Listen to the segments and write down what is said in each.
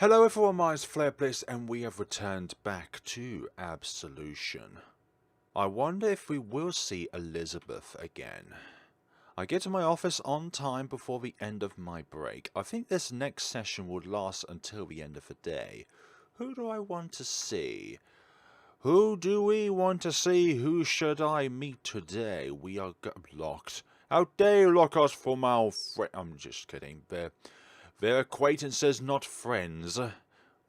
Hello everyone, my name's FlareBlitzed and we have returned back to Absolution. I wonder if we will see Elizabeth again. I get to my office on time before the end of my break. I think this next session would last until the end of the day. Who do I want to see? Who do we want to see? Who should I meet today? We are locked. How dare you lock us from our friend? I'm just kidding. They're acquaintances, not friends.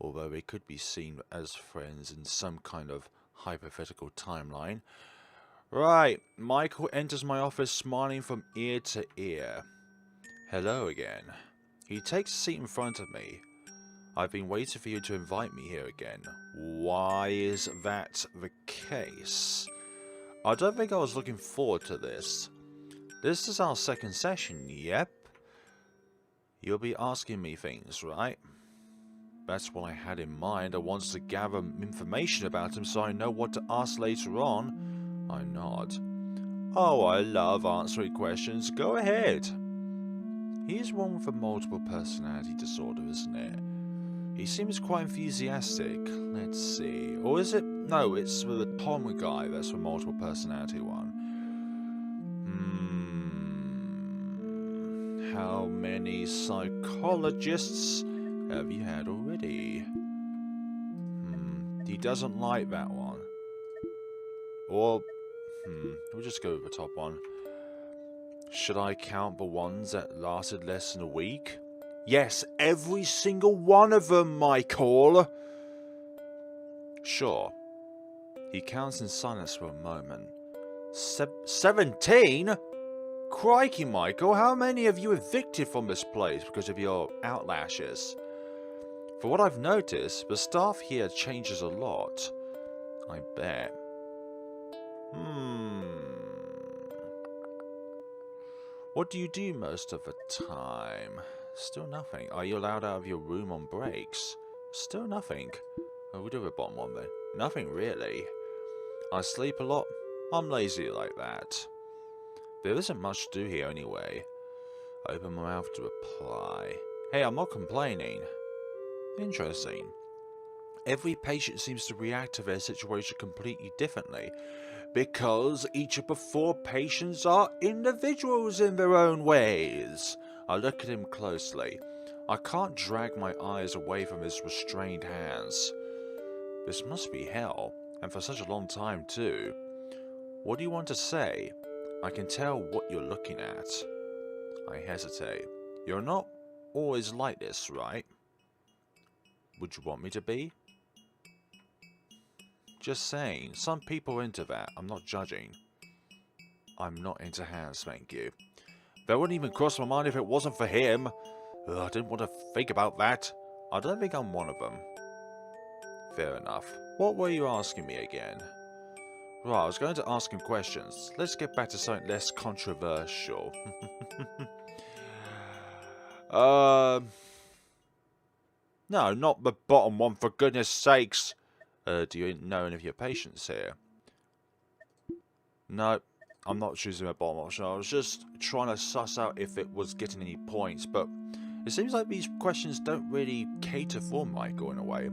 Although they could be seen as friends in some kind of hypothetical timeline. Right, Michael enters my office smiling from ear to ear. Hello again. He takes a seat in front of me. I've been waiting for you to invite me here again. Why is that the case? I don't think I was looking forward to this. This is our second session, yep. You'll be asking me things, right? That's what I had in mind. I wanted to gather information about him so I know what to ask later on. I nod. Oh, I love answering questions. Go ahead. He's one with a multiple personality disorder, isn't it? He seems quite enthusiastic. Let's see. Or is it? No, it's the Tom guy that's the multiple personality one. How many psychologists have you had already? He doesn't like that one. Or, we'll just go with the top one. Should I count the ones that lasted less than a week? Yes, every single one of them, Michael! Sure. He counts in silence for a moment. 17? Crikey, Michael, how many of you evicted from this place because of your outlashes? For what I've noticed, the staff here changes a lot. I bet. What do you do most of the time? Still nothing. Are you allowed out of your room on breaks? Still nothing. Oh, we'll do the bottom one then. Nothing really. I sleep a lot. I'm lazy like that. There isn't much to do here anyway. I open my mouth to reply. Hey, I'm not complaining. Interesting. Every patient seems to react to their situation completely differently, because each of the 4 patients are individuals in their own ways. I look at him closely. I can't drag my eyes away from his restrained hands. This must be hell, and for such a long time too. What do you want to say? I can tell what you're looking at. I hesitate. You're not always like this, right? Would you want me to be? Just saying, some people are into that. I'm not judging. I'm not into hands, thank you. That wouldn't even cross my mind if it wasn't for him. Ugh, I didn't want to think about that. I don't think I'm one of them. Fair enough. What were you asking me again? Right, I was going to ask him questions. Let's get back to something less controversial. No, not the bottom one, for goodness sakes. Do you know any of your patients here? No, I'm not choosing the bottom option. I was just trying to suss out if it was getting any points, but it seems like these questions don't really cater for Michael in a way.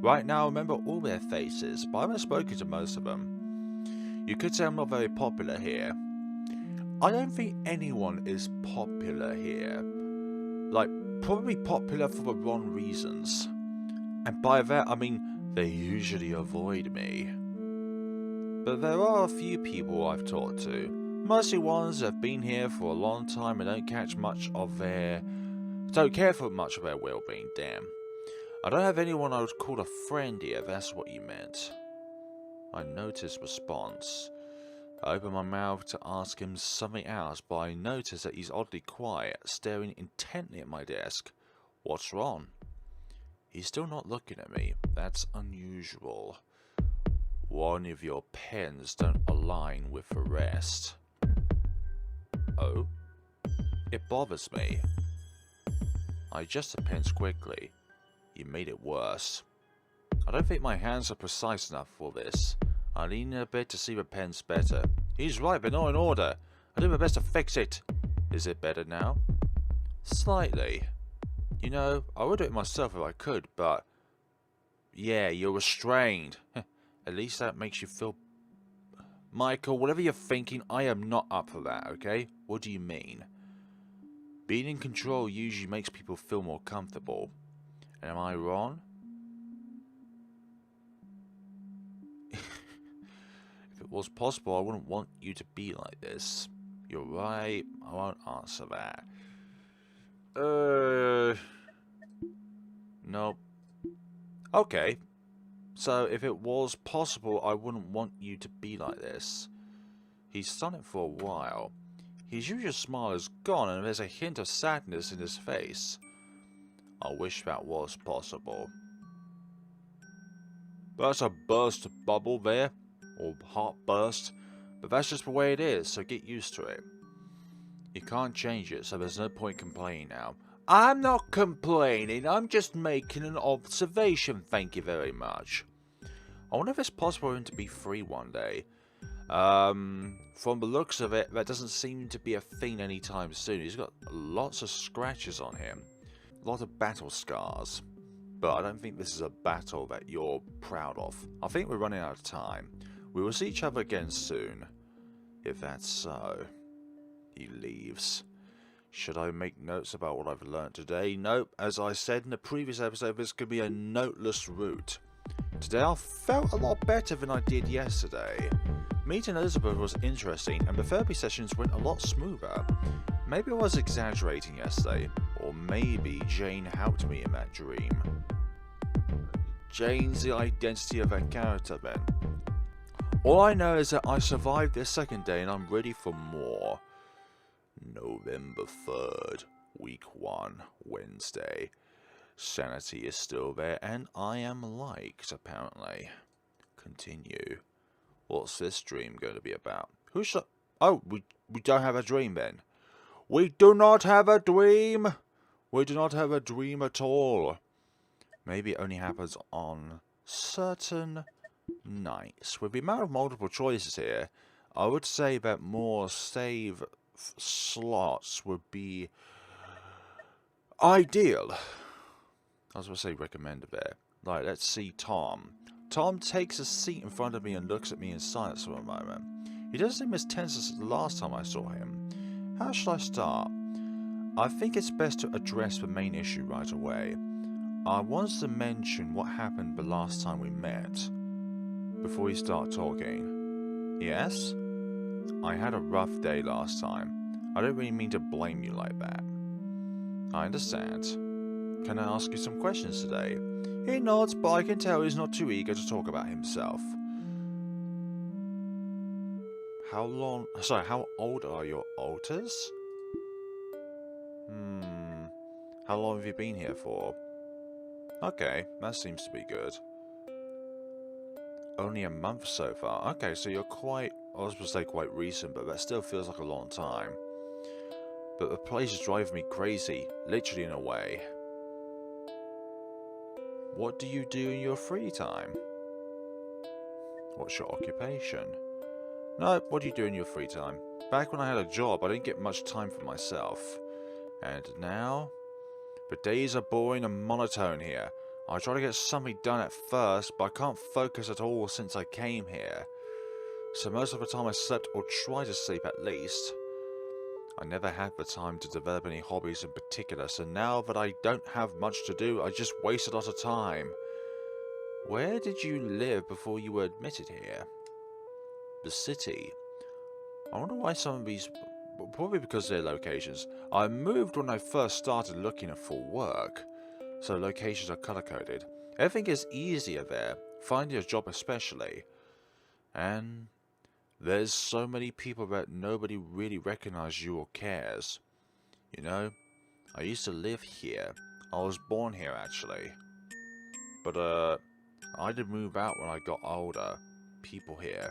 Right now, I remember all their faces, but I haven't spoken to most of them. You could say I'm not very popular here. I don't think anyone is popular here. Like, probably popular for the wrong reasons. And by that, I mean, they usually avoid me. But there are a few people I've talked to. Mostly ones that have been here for a long time and don't care for much of their well-being, damn. I don't have anyone I would call a friend here, if that's what you meant. I notice response. I open my mouth to ask him something else, but I notice that he's oddly quiet, staring intently at my desk. What's wrong? He's still not looking at me. That's unusual. One of your pens don't align with the rest. Oh? It bothers me. I adjust the pens quickly. You made it worse. I don't think my hands are precise enough for this. I lean in a bit to see the pens better. He's right, but not in order. I do my best to fix it. Is it better now? Slightly. You know, I would do it myself if I could, but... Yeah, you're restrained. At least that makes you feel... Michael, whatever you're thinking, I am not up for that, okay? What do you mean? Being in control usually makes people feel more comfortable. Am I wrong? If it was possible, I wouldn't want you to be like this. You're right, I won't answer that. Nope. Okay. So, if it was possible, I wouldn't want you to be like this. He's done it for a while. His usual smile is gone and there's a hint of sadness in his face. I wish that was possible. That's a burst bubble there, or heart burst, but that's just the way it is, so get used to it. You can't change it, so there's no point complaining now. I'm not complaining, I'm just making an observation, thank you very much. I wonder if it's possible for him to be free one day. From the looks of it, that doesn't seem to be a thing anytime soon. He's got lots of scratches on him. A lot of battle scars. But I don't think this is a battle that you're proud of. I think we're running out of time. We will see each other again soon. If that's so. He leaves. Should I make notes about what I've learned today? Nope. As I said in the previous episode, this could be a noteless route. Today I felt a lot better than I did yesterday. Meeting Elizabeth was interesting and the therapy sessions went a lot smoother. Maybe I was exaggerating yesterday, or maybe Jane helped me in that dream. Jane's the identity of that character then. All I know is that I survived this second day and I'm ready for more. November 3rd, week 1, Wednesday. Sanity is still there and I am liked, apparently. Continue. What's this dream going to be about? Oh, we don't have a dream then. We do not have a dream. We do not have a dream at all. Maybe it only happens on certain nights. With the amount of multiple choices here, I would say that more save slots would be ideal. I was going to say recommended there. Right, let's see Tom. Tom takes a seat in front of me and looks at me in silence for a moment. He doesn't seem as tense as the last time I saw him. How should I start? I think it's best to address the main issue right away. I wanted to mention what happened the last time we met. Before we start talking. Yes? I had a rough day last time. I don't really mean to blame you like that. I understand. Can I ask you some questions today? He nods, but I can tell he's not too eager to talk about himself. How old are your alters? How long have you been here for? Okay, that seems to be good. Only a month so far. Okay, so you're quite... I was supposed to say quite recent, but that still feels like a long time. But the place is driving me crazy, literally in a way. What do you do in your free time? What's your occupation? No, what do you do in your free time? Back when I had a job, I didn't get much time for myself. And now? The days are boring and monotone here. I try to get something done at first, but I can't focus at all since I came here. So most of the time I slept or tried to sleep at least. I never had the time to develop any hobbies in particular, so now that I don't have much to do, I just waste a lot of time. Where did you live before you were admitted here? The city. I wonder why some of these... Probably because of their locations. I moved when I first started looking for work, so locations are color-coded. Everything is easier there, finding a job especially. And... there's so many people that nobody really recognizes you or cares. You know, I used to live here. I was born here, actually. But, I did move out when I got older. People here.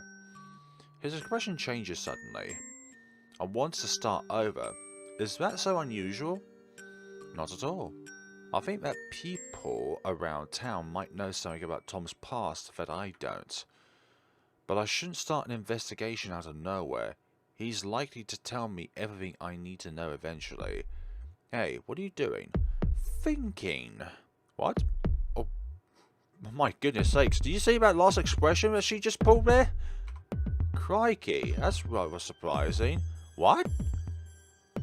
His expression changes suddenly. I want to start over. Is that so unusual? Not at all. I think that people around town might know something about Tom's past that I don't. But I shouldn't start an investigation out of nowhere. He's likely to tell me everything I need to know eventually. Hey, what are you doing? thinking? What? Oh, my goodness sakes. Did you see that last expression that she just pulled there? Crikey, that's rather surprising. What?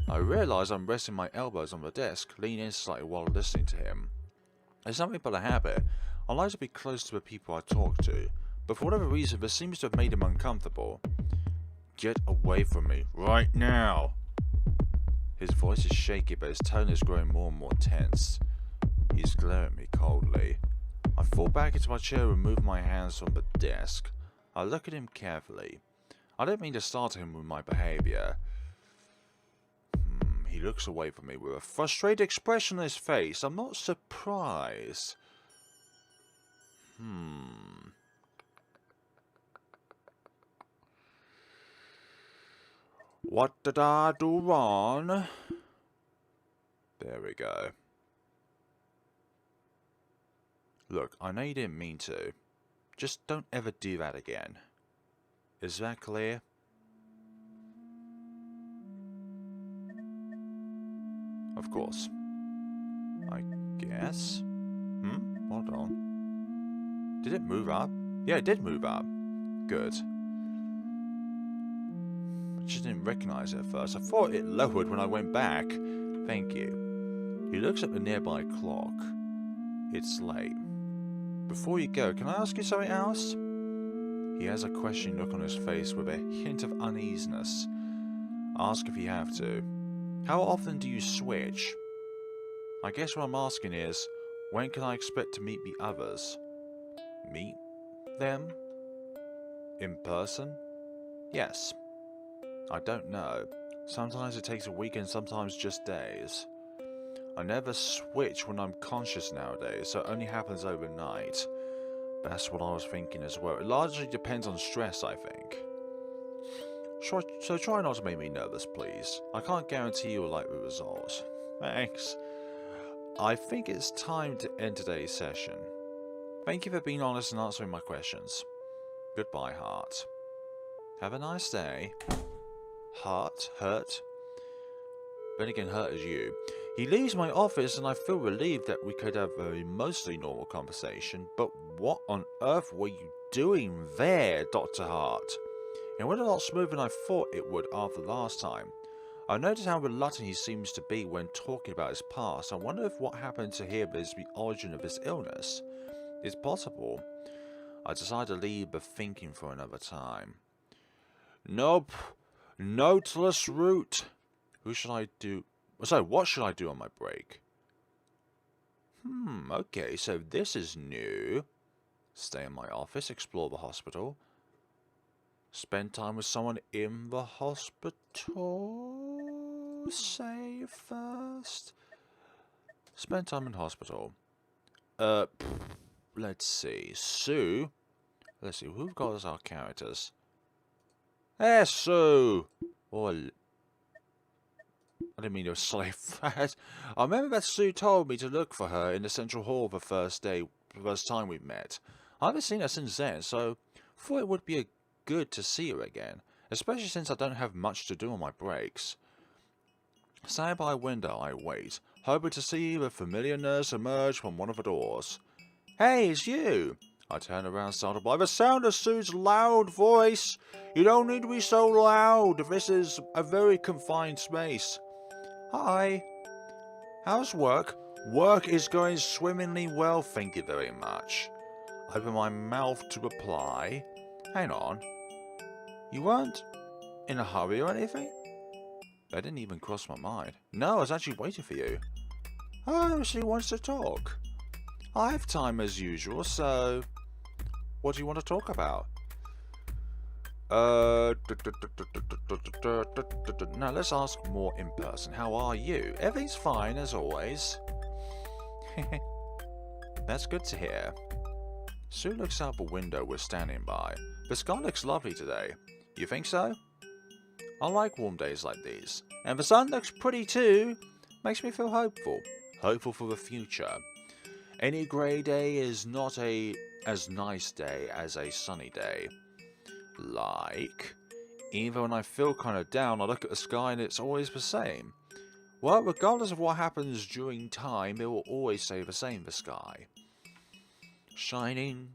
I realise I'm resting my elbows on the desk, leaning slightly while listening to him. It's nothing but a habit. I like to be close to the people I talk to, but for whatever reason this seems to have made him uncomfortable. Get away from me, right now! His voice is shaky, but his tone is growing more and more tense. He's glaring at me coldly. I fall back into my chair and remove my hands from the desk. I look at him carefully. I don't mean to startle him with my behaviour. He looks away from me with a frustrated expression on his face. I'm not surprised. What did I do wrong? There we go. Look, I know you didn't mean to. Just don't ever do that again. Is that clear? Of course. I guess? Hold on. Did it move up? Yeah, it did move up. Good. I just didn't recognize it at first. I thought it lowered when I went back. Thank you. He looks at the nearby clock. It's late. Before you go, can I ask you something else? He has a questioning look on his face with a hint of uneasiness. Ask if you have to. How often do you switch? I guess what I'm asking is, when can I expect to meet the others? Meet them? In person? Yes. I don't know. Sometimes it takes a week and sometimes just days. I never switch when I'm conscious nowadays, so it only happens overnight. That's what I was thinking as well. It largely depends on stress, I think. So try not to make me nervous, please. I can't guarantee you'll like the results. Thanks. I think it's time to end today's session. Thank you for being honest and answering my questions. Goodbye, Hart. Have a nice day. Hart? Then again, Hurt is you. He leaves my office and I feel relieved that we could have a mostly normal conversation, but what on earth were you doing there, Dr. Hart? It went a lot smoother than I thought it would after last time. I noticed how reluctant he seems to be when talking about his past. I wonder if what happened to him is the origin of his illness. It's possible. I decided to leave the thinking for another time. Nope. Noteless route. What should I do on my break? Okay, so this is new. Stay in my office, explore the hospital. Spend time with someone in the hospital. Say first. Spend time in hospital. Let's see. Sue. Let's see. Who've got as our characters? Hey, Sue. Or I didn't mean to say that. I remember that Sue told me to look for her in the central hall the first time we met. I haven't seen her since then, so thought it would be good to see her again, especially since I don't have much to do on my breaks. Standing by a window, I wait, hoping to see the familiar nurse emerge from one of the doors. Hey, it's you! I turn around, startled by the sound of Sue's loud voice. You don't need to be so loud. This is a very confined space. Hi. How's work? Work is going swimmingly well, thank you very much. I open my mouth to reply. Hang on. You weren't in a hurry or anything? That didn't even cross my mind. No, I was actually waiting for you. Oh, she wants to talk. I have time as usual, so what do you want to talk about? Now let's ask more in person. How are you? Everything's fine as always. That's good to hear. Sue looks out the window we're standing by. The sky looks lovely today. You think so? I like warm days like these. And the sun looks pretty too. Makes me feel hopeful. Hopeful for the future. Any grey day is not as nice day as a sunny day. Like, even when I feel kind of down, I look at the sky and it's always the same. Well, regardless of what happens during time, it will always stay the same, the sky. Shining,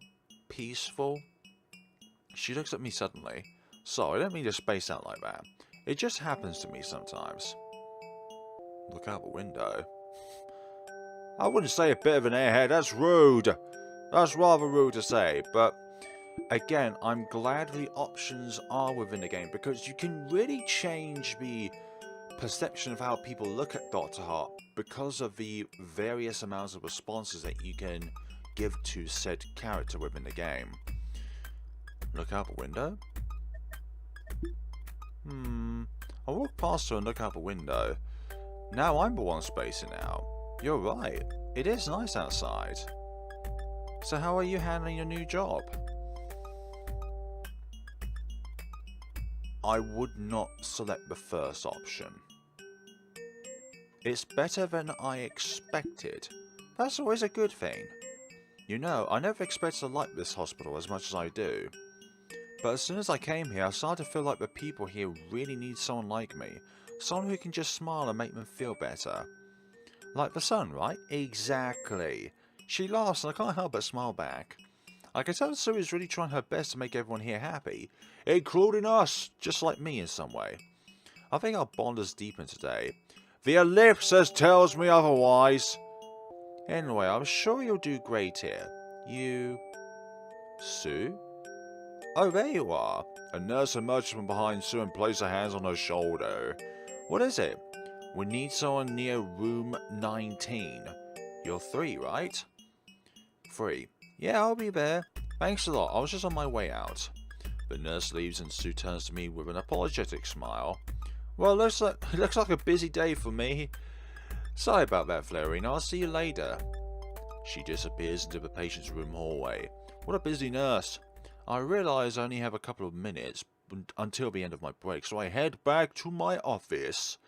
peaceful. She looks at me suddenly. Sorry, I don't mean to space out like that. It just happens to me sometimes. Look out the window. I wouldn't say a bit of an airhead, that's rude. That's rather rude to say, but again, I'm glad the options are within the game because you can really change the perception of how people look at Dr. Hart because of the various amounts of responses that you can give to said character within the game. Look out the window? I walk past her and look out the window. Now I'm the one spacing out. You're right, it is nice outside. So how are you handling your new job? I would not select the first option. It's better than I expected. That's always a good thing. You know, I never expected to like this hospital as much as I do. But as soon as I came here, I started to feel like the people here really need someone like me. Someone who can just smile and make them feel better. Like the sun, right? Exactly. She laughs and I can't help but smile back. I can tell Sue is really trying her best to make everyone here happy, including us, just like me in some way. I think our bond is deepened today. The ellipsis tells me otherwise. Anyway, I'm sure you'll do great here. You... Sue? Oh, there you are. A nurse emerges from behind Sue and places her hands on her shoulder. What is it? We need someone near room 19. You're 3, right? 3. Yeah, I'll be there. Thanks a lot, I was just on my way out. The nurse leaves and Sue turns to me with an apologetic smile. Well, it looks like a busy day for me. Sorry about that, Flarine. I'll see you later. She disappears into the patient's room hallway. What a busy nurse. I realise I only have a couple of minutes until the end of my break, so I head back to my office.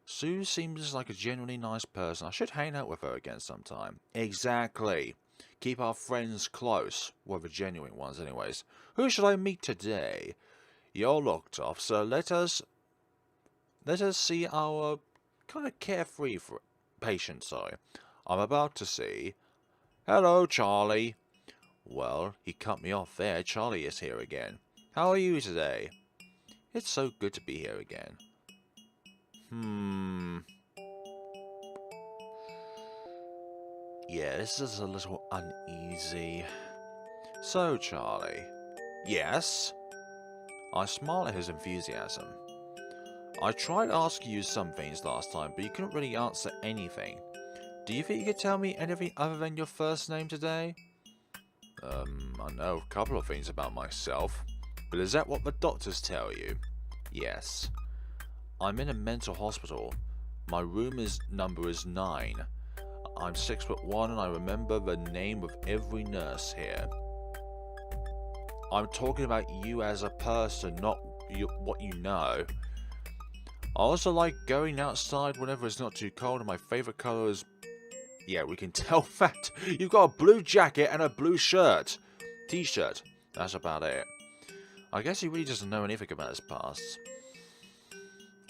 Sue seems like a genuinely nice person. I should hang out with her again sometime. Exactly. Keep our friends close. Well, the genuine ones anyways. Who should I meet today? You're looked off, so let us see our kind of carefree patient, sorry. I'm about to see. Hello, Charlie. Well, he cut me off there. Charlie is here again. How are you today? It's so good to be here again. Yeah, this is a little uneasy. So, Charlie. Yes? I smile at his enthusiasm. I tried asking you some things last time, but you couldn't really answer anything. Do you think you could tell me anything other than your first name today? I know a couple of things about myself. But is that what the doctors tell you? Yes. I'm in a mental hospital. My room number is 9. I'm 6'1" and I remember the name of every nurse here. I'm talking about you as a person, not what you know. I also like going outside whenever it's not too cold, and my favourite colour is... Yeah, we can tell that. You've got a blue jacket and a blue shirt. T-shirt. That's about it. I guess he really doesn't know anything about his past.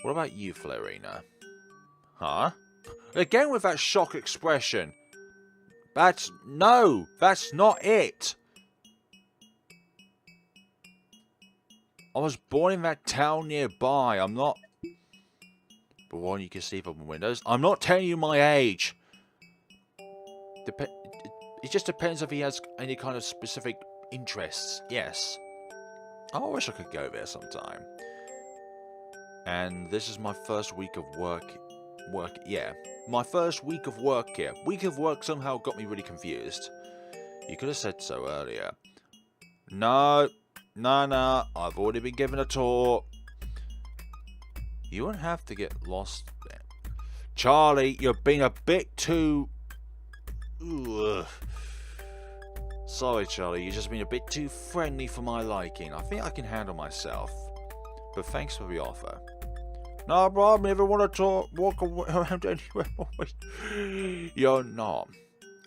What about you, Flarina? Huh? Again with that shock expression. No, that's not it. I was born in that town nearby. I'm not... But one you can see from the windows. I'm not telling you my age. It just depends if he has any kind of specific interests. Yes. I wish I could go there sometime. And this is my first week of work. Yeah. My first week of work here. Week of work somehow got me really confused. You could have said so earlier. No. No. I've already been given a tour. You won't have to get lost there. Charlie, you're being a bit too... Ugh. Sorry, Charlie, you've just been a bit too friendly for my liking. I think I can handle myself. But thanks for the offer. No problem, if you want to walk around anywhere. You're not.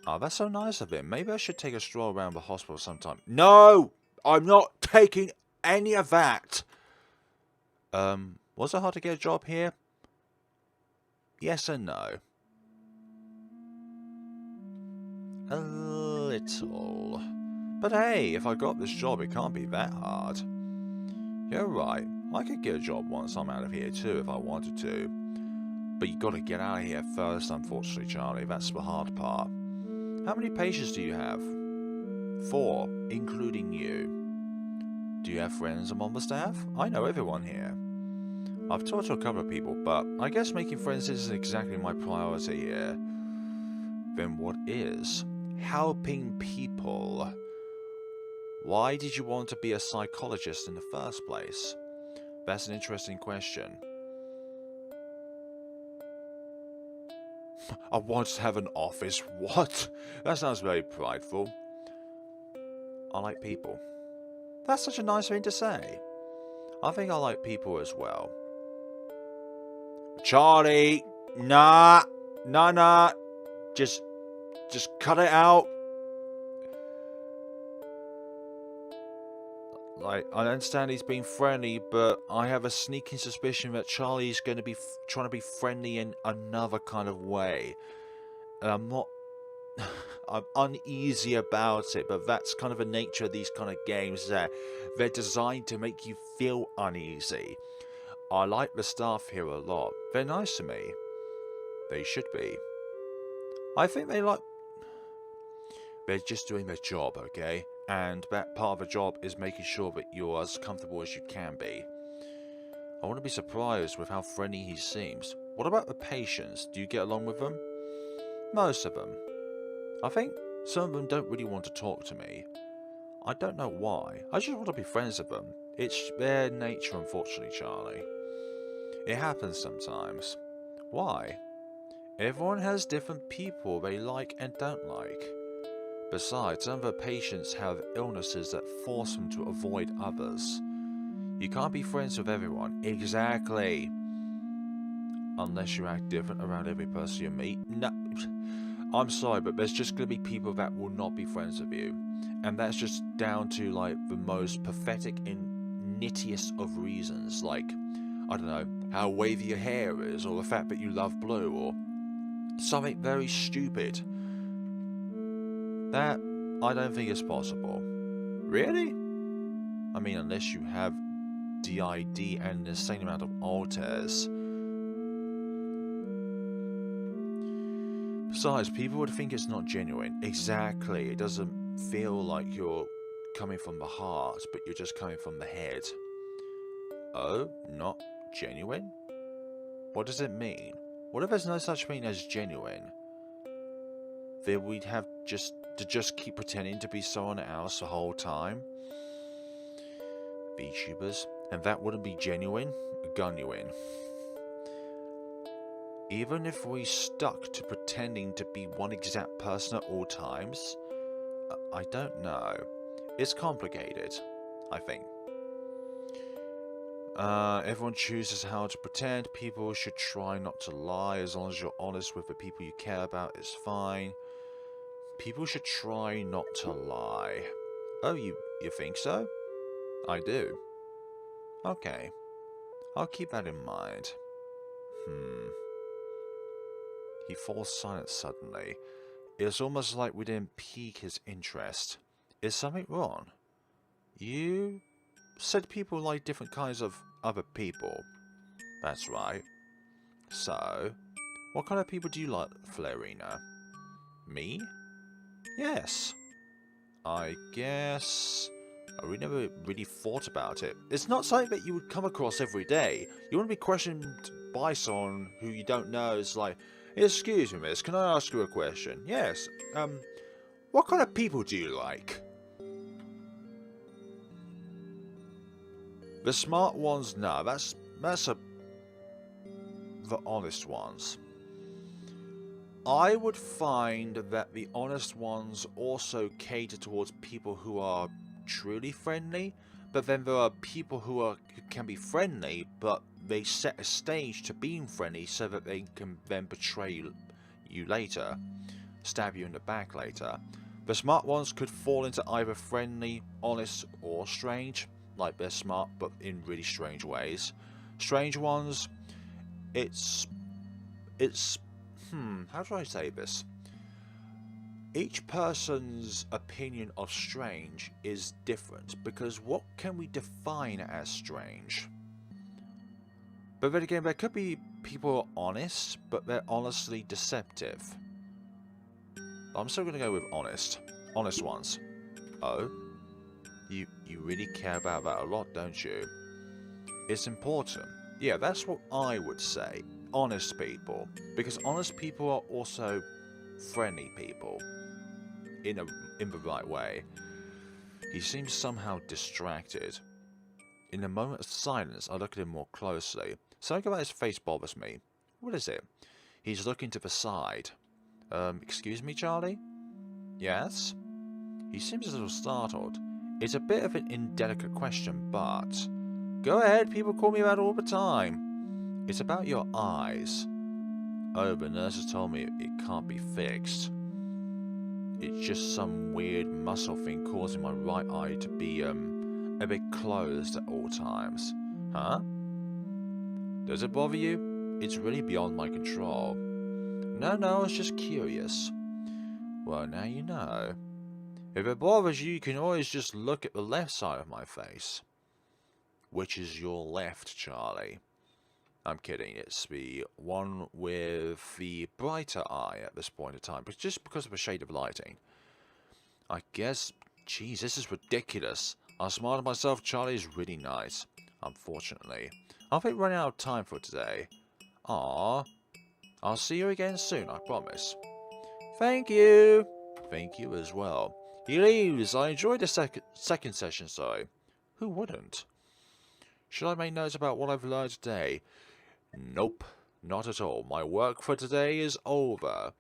Oh, that's so nice of him. Maybe I should take a stroll around the hospital sometime. No! I'm not taking any of that! Was it hard to get a job here? Yes and no. A little. But hey, if I got this job, it can't be that hard. You're right, I could get a job once I'm out of here too if I wanted to. But you gotta get out of here first, unfortunately, Charlie. That's the hard part. How many patients do you have? 4, including you. Do you have friends among the staff? I know everyone here. I've talked to a couple of people, but I guess making friends isn't exactly my priority here. Then what is? Helping people. Why did you want to be a psychologist in the first place? That's an interesting question. I want to have an office. What? That sounds very prideful. I like people. That's such a nice thing to say. I think I like people as well. Charlie! Nah! Just cut it out. Like, I understand he's being friendly, but I have a sneaking suspicion that Charlie's going to be trying to be friendly in another kind of way. And I'm uneasy about it, but that's kind of the nature of these kind of games that they're designed to make you feel uneasy. I like the staff here a lot. They're nice to me. They should be. I think they're just doing their job, okay? And that part of the job is making sure that you're as comfortable as you can be. I wouldn't be surprised with how friendly he seems. What about the patients? Do you get along with them? Most of them. I think some of them don't really want to talk to me. I don't know why. I just want to be friends with them. It's their nature, unfortunately, Charlie. It happens sometimes. Why? Everyone has different people they like and don't like. Besides, some of the patients have illnesses that force them to avoid others. You can't be friends with everyone. Exactly. Unless you act different around every person you meet. No, I'm sorry, but there's just going to be people that will not be friends with you. And that's just down to, like, the most pathetic and nittiest of reasons. Like, I don't know, how wavy your hair is, or the fact that you love blue, or something very stupid. That, I don't think is possible. Really? I mean, unless you have DID and an insane amount of alters. Besides, people would think it's not genuine. Exactly. It doesn't feel like you're coming from the heart, but you're just coming from the head. Oh, not genuine? What does it mean? What if there's no such thing as genuine? Then we'd have to just keep pretending to be someone else the whole time? VTubers? And that wouldn't be genuine? Genuine. Even if we stuck to pretending to be one exact person at all times? I don't know. It's complicated, I think. Everyone chooses how to pretend. People should try not to lie. As long as you're honest with the people you care about, it's fine. People should try not to lie. Oh, you think so? I do. Okay. I'll keep that in mind. He falls silent suddenly. It's almost like we didn't pique his interest. Is something wrong? You said people like different kinds of other people. That's right. So, what kind of people do you like, Flarina? Me? Yes. I guess... we never really thought about it. It's not something that you would come across every day. You wouldn't be questioned by someone who you don't know. It's like, excuse me, miss, can I ask you a question? Yes. What kind of people do you like? The smart ones, no. That's the honest ones. I would find that the honest ones also cater towards people who are truly friendly, but then there are people who can be friendly, but they set a stage to being friendly so that they can then betray you later, stab you in the back later. The smart ones could fall into either friendly, honest, or strange, like they're smart but in really strange ways. Strange ones, it's it's... how do I say this? Each person's opinion of strange is different, because what can we define as strange? But then again, there could be people who are honest, but they're honestly deceptive. But I'm still going to go with honest. Honest ones. Oh? You really care about that a lot, don't you? It's important. Yeah, that's what I would say. Honest people. Because honest people are also friendly people. In the right way. He seems somehow distracted. In a moment of silence, I look at him more closely. Something about his face bothers me. What is it? He's looking to the side. Excuse me, Charlie? Yes? He seems a little startled. It's a bit of an indelicate question, but... Go ahead, people call me that all the time. It's about your eyes. Oh, the nurses told me it can't be fixed. It's just some weird muscle thing causing my right eye to be, a bit closed at all times. Huh? Does it bother you? It's really beyond my control. No, I was just curious. Well, now you know. If it bothers you, you can always just look at the left side of my face. Which is your left, Charlie? I'm kidding, it's the one with the brighter eye at this point in time, but just because of the shade of lighting. I guess, geez, this is ridiculous. I smiled at myself, Charlie's really nice. Unfortunately, I think we're running out of time for today. Aww. I'll see you again soon, I promise. Thank you. Thank you as well. He leaves. I enjoyed the second session, sorry. Who wouldn't? Should I make notes about what I've learned today? Nope, not at all. My work for today is over.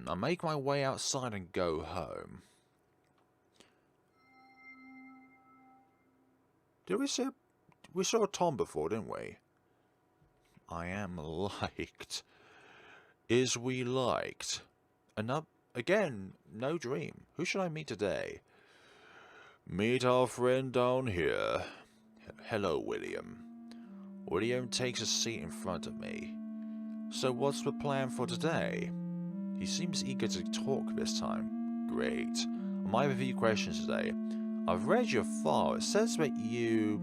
I make my way outside and go home. We saw Tom before, didn't we? I am liked. Is we liked? Again, no dream. Who should I meet today? Meet our friend down here. Hello, William. William takes a seat in front of me. So what's the plan for today? He seems eager to talk this time. Great. I have a few questions today. I've read your file. It says that you...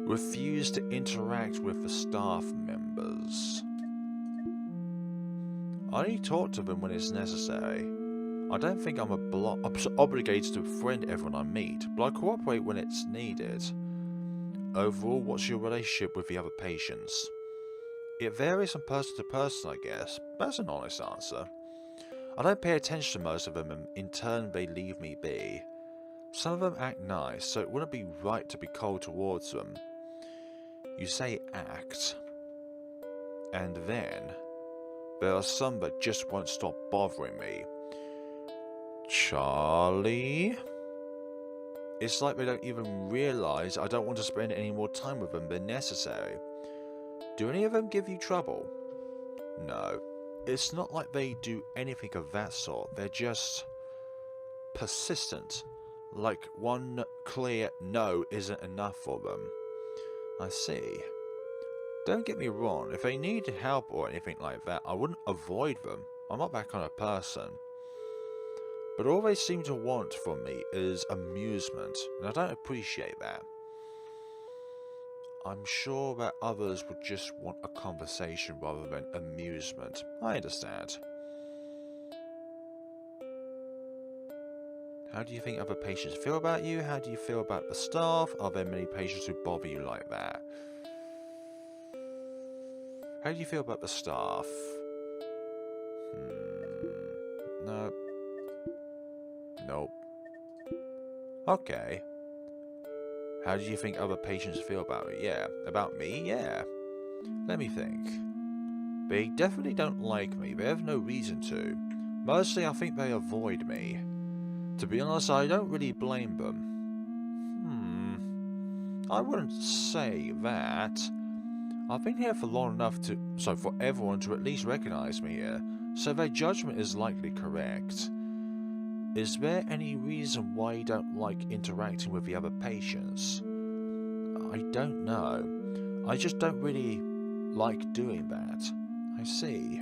refuse to interact with the staff members. I only talk to them when it's necessary. I don't think I'm obligated to befriend everyone I meet, but I cooperate when it's needed. Overall, what's your relationship with the other patients? It varies from person to person, I guess. That's an honest answer. I don't pay attention to most of them, and in turn they leave me be. Some of them act nice, so it wouldn't be right to be cold towards them. You say act. And then, there are some that just won't stop bothering me. Charlie? It's like they don't even realise I don't want to spend any more time with them than necessary. Do any of them give you trouble? No. It's not like they do anything of that sort. They're just... persistent. Like one clear no isn't enough for them. I see. Don't get me wrong, if they need help or anything like that, I wouldn't avoid them. I'm not that kind of person. But all they seem to want from me is amusement, and I don't appreciate that. I'm sure that others would just want a conversation rather than amusement. I understand. How do you think other patients feel about you? How do you feel about the staff? Are there many patients who bother you like that? How do you feel about the staff? No. Nope. Okay. How do you think other patients feel about me? Yeah. About me? Yeah. Let me think. They definitely don't like me. They have no reason to. Mostly I think they avoid me. To be honest, I don't really blame them. I wouldn't say that. I've been here for long enough for everyone to at least recognize me here, so their judgment is likely correct. Is there any reason why you don't like interacting with the other patients? I don't know. I just don't really like doing that. I see.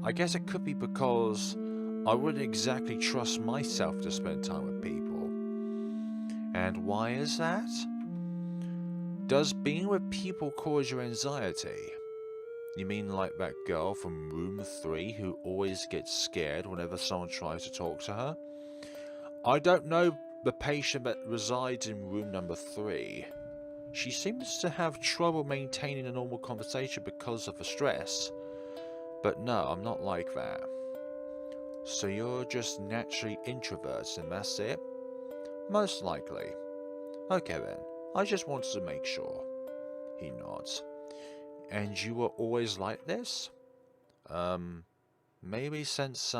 I guess it could be because I wouldn't exactly trust myself to spend time with people. And why is that? Does being with people cause you anxiety? You mean like that girl from room 3 who always gets scared whenever someone tries to talk to her? I don't know the patient that resides in room number 3. She seems to have trouble maintaining a normal conversation because of the stress. But no, I'm not like that. So you're just naturally introverts and that's it? Most likely. Okay then, I just wanted to make sure. He nods. And you were always like this? Maybe since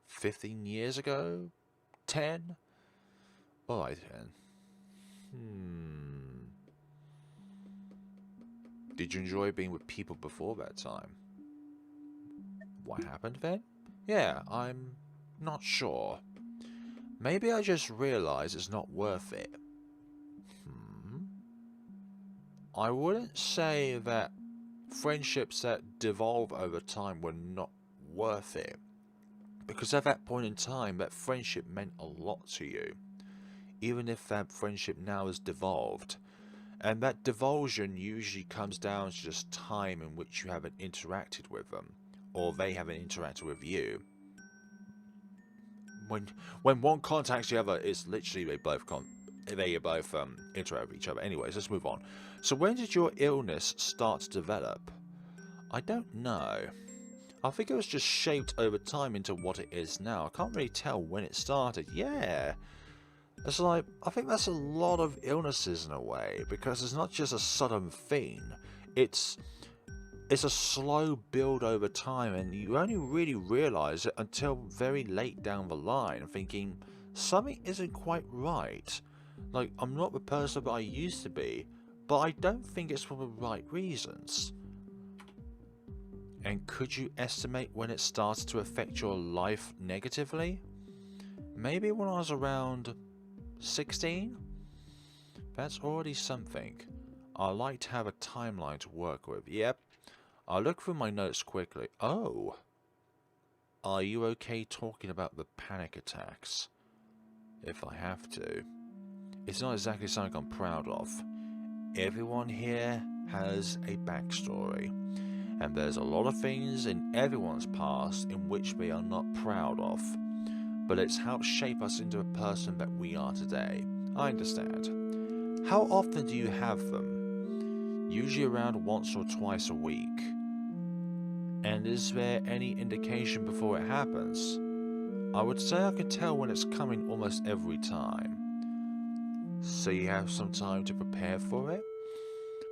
15 years ago? 10? Alright then. Did you enjoy being with people before that time? What happened then? Yeah, I'm not sure. Maybe I just realized it's not worth it. I wouldn't say that friendships that devolve over time were not worth it. Because at that point in time, that friendship meant a lot to you. Even if that friendship now has devolved. And that divulsion usually comes down to just time in which you haven't interacted with them. Or they haven't interacted with you. When one contacts the other, it's literally they both interact with each other. Anyways, let's move on. So when did your illness start to develop? I don't know. I think it was just shaped over time into what it is now. I can't really tell when it started. Yeah. It's like, I think that's a lot of illnesses in a way, because it's not just a sudden thing. It's a slow build over time, and you only really realise it until very late down the line, thinking, something isn't quite right. Like, I'm not the person that I used to be, but I don't think it's for the right reasons. And could you estimate when it started to affect your life negatively? Maybe when I was around 16? That's already something. I like to have a timeline to work with. Yep. I'll look through my notes quickly. Oh. Are you okay talking about the panic attacks? If I have to. It's not exactly something I'm proud of. Everyone here has a backstory. And there's a lot of things in everyone's past in which they are not proud of. But it's helped shape us into a person that we are today. I understand. How often do you have them? Usually around once or twice a week. And is there any indication before it happens? I would say I can tell when it's coming almost every time. So you have some time to prepare for it?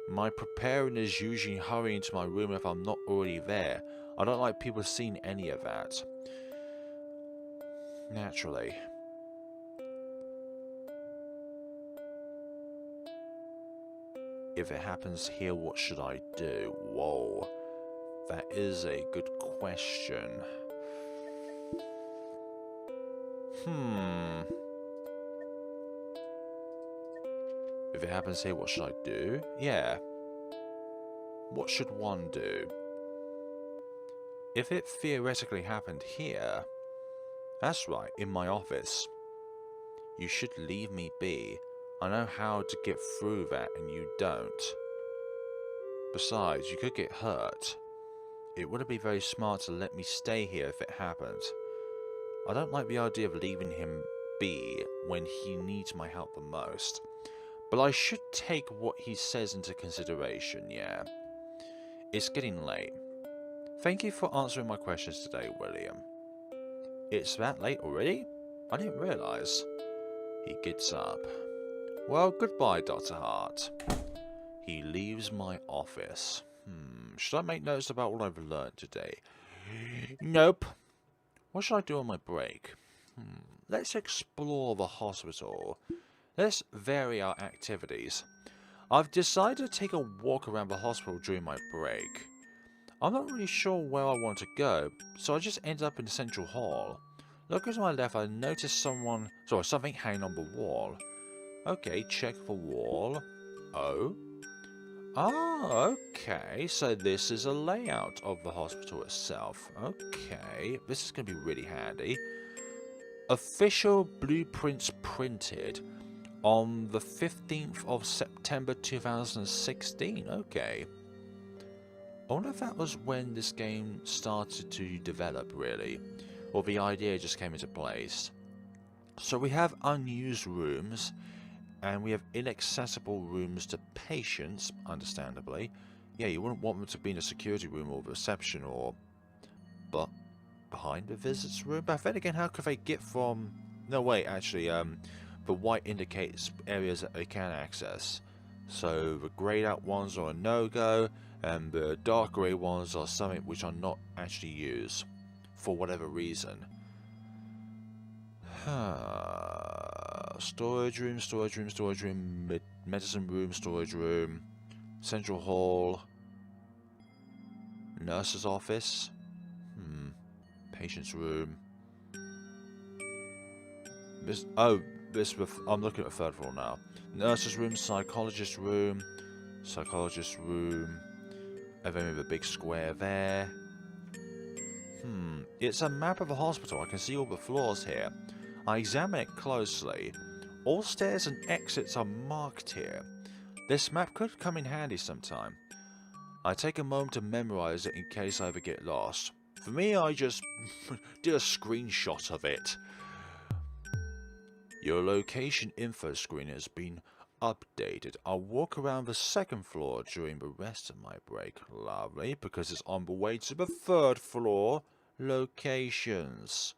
My preparing is usually hurrying to my room if I'm not already there. I don't like people seeing any of that. Naturally. If it happens here, what should I do? Whoa. That is a good question. If it happens here, what should I do? Yeah. What should one do? If it theoretically happened here... That's right, in my office. You should leave me be. I know how to get through that and you don't. Besides, you could get hurt. It wouldn't be very smart to let me stay here if it happened. I don't like the idea of leaving him be when he needs my help the most. But I should take what he says into consideration, yeah. It's getting late. Thank you for answering my questions today, William. It's that late already? I didn't realise. He gets up. Well, goodbye, Dr. Hart. He leaves my office. Should I make notes about what I've learned today? Nope. What should I do on my break? Let's explore the hospital. Let's vary our activities. I've decided to take a walk around the hospital during my break. I'm not really sure where I want to go, so I just ended up in the central hall. Looking to my left, I noticed something hanging on the wall. Okay, check the wall. Oh? Oh, okay. So this is a layout of the hospital itself. Okay, this is going to be really handy. Official blueprints printed on the 15th of September 2016. Okay. I wonder if that was when this game started to develop, really. Or the idea just came into place. So we have unused rooms. And we have inaccessible rooms to patients, understandably. Yeah, you wouldn't want them to be in a security room or reception or... But behind the visits room? But then again, how could they get from... No, wait, actually, the white indicates areas that they can access. So the greyed out ones are a no-go, and the dark grey ones are something which are not actually used. For whatever reason. Storage room, storage room, storage room, medicine room, storage room, central hall, nurse's office, patient's room. I'm looking at the third floor now. Nurse's room, psychologist room, and then we have a big square there. It's a map of the hospital. I can see all the floors here. I examine it closely. All stairs and exits are marked here. This map could come in handy sometime. I take a moment to memorize it in case I ever get lost. For me, I just did a screenshot of it. Your location info screen has been updated. I'll walk around the second floor during the rest of my break. Lovely, because it's on the way to the third floor. Locations.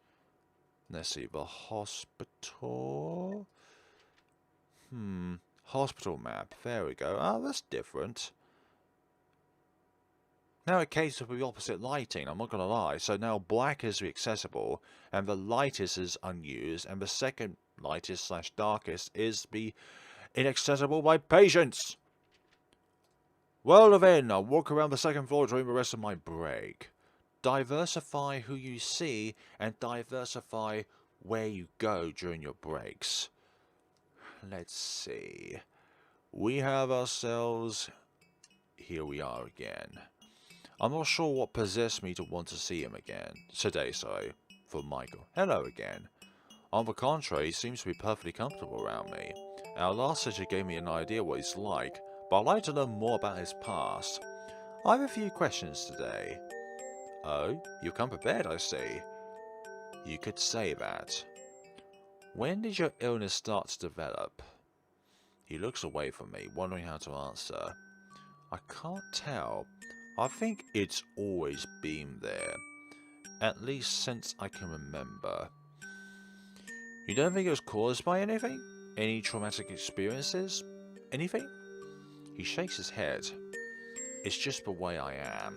Let's see, the hospital. Hospital map. There we go. Oh, that's different. Now a case of the opposite lighting, I'm not going to lie. So now black is the accessible, and the lightest is unused, and the second lightest / darkest is the inaccessible by patients. Well then, I'll walk around the second floor during the rest of my break. Diversify who you see, and diversify where you go during your breaks. Let's see. We have ourselves... Here we are again. I'm not sure what possessed me to want to see him again. Today, sorry. For Michael. Hello again. On the contrary, he seems to be perfectly comfortable around me. Our last session gave me an idea what he's like, but I'd like to learn more about his past. I have a few questions today. Oh, you've come prepared, I see. You could say that. When did your illness start to develop? He looks away from me, wondering how to answer. I can't tell. I think it's always been there. At least since I can remember. You don't think it was caused by anything? Any traumatic experiences? Anything? He shakes his head. It's just the way I am.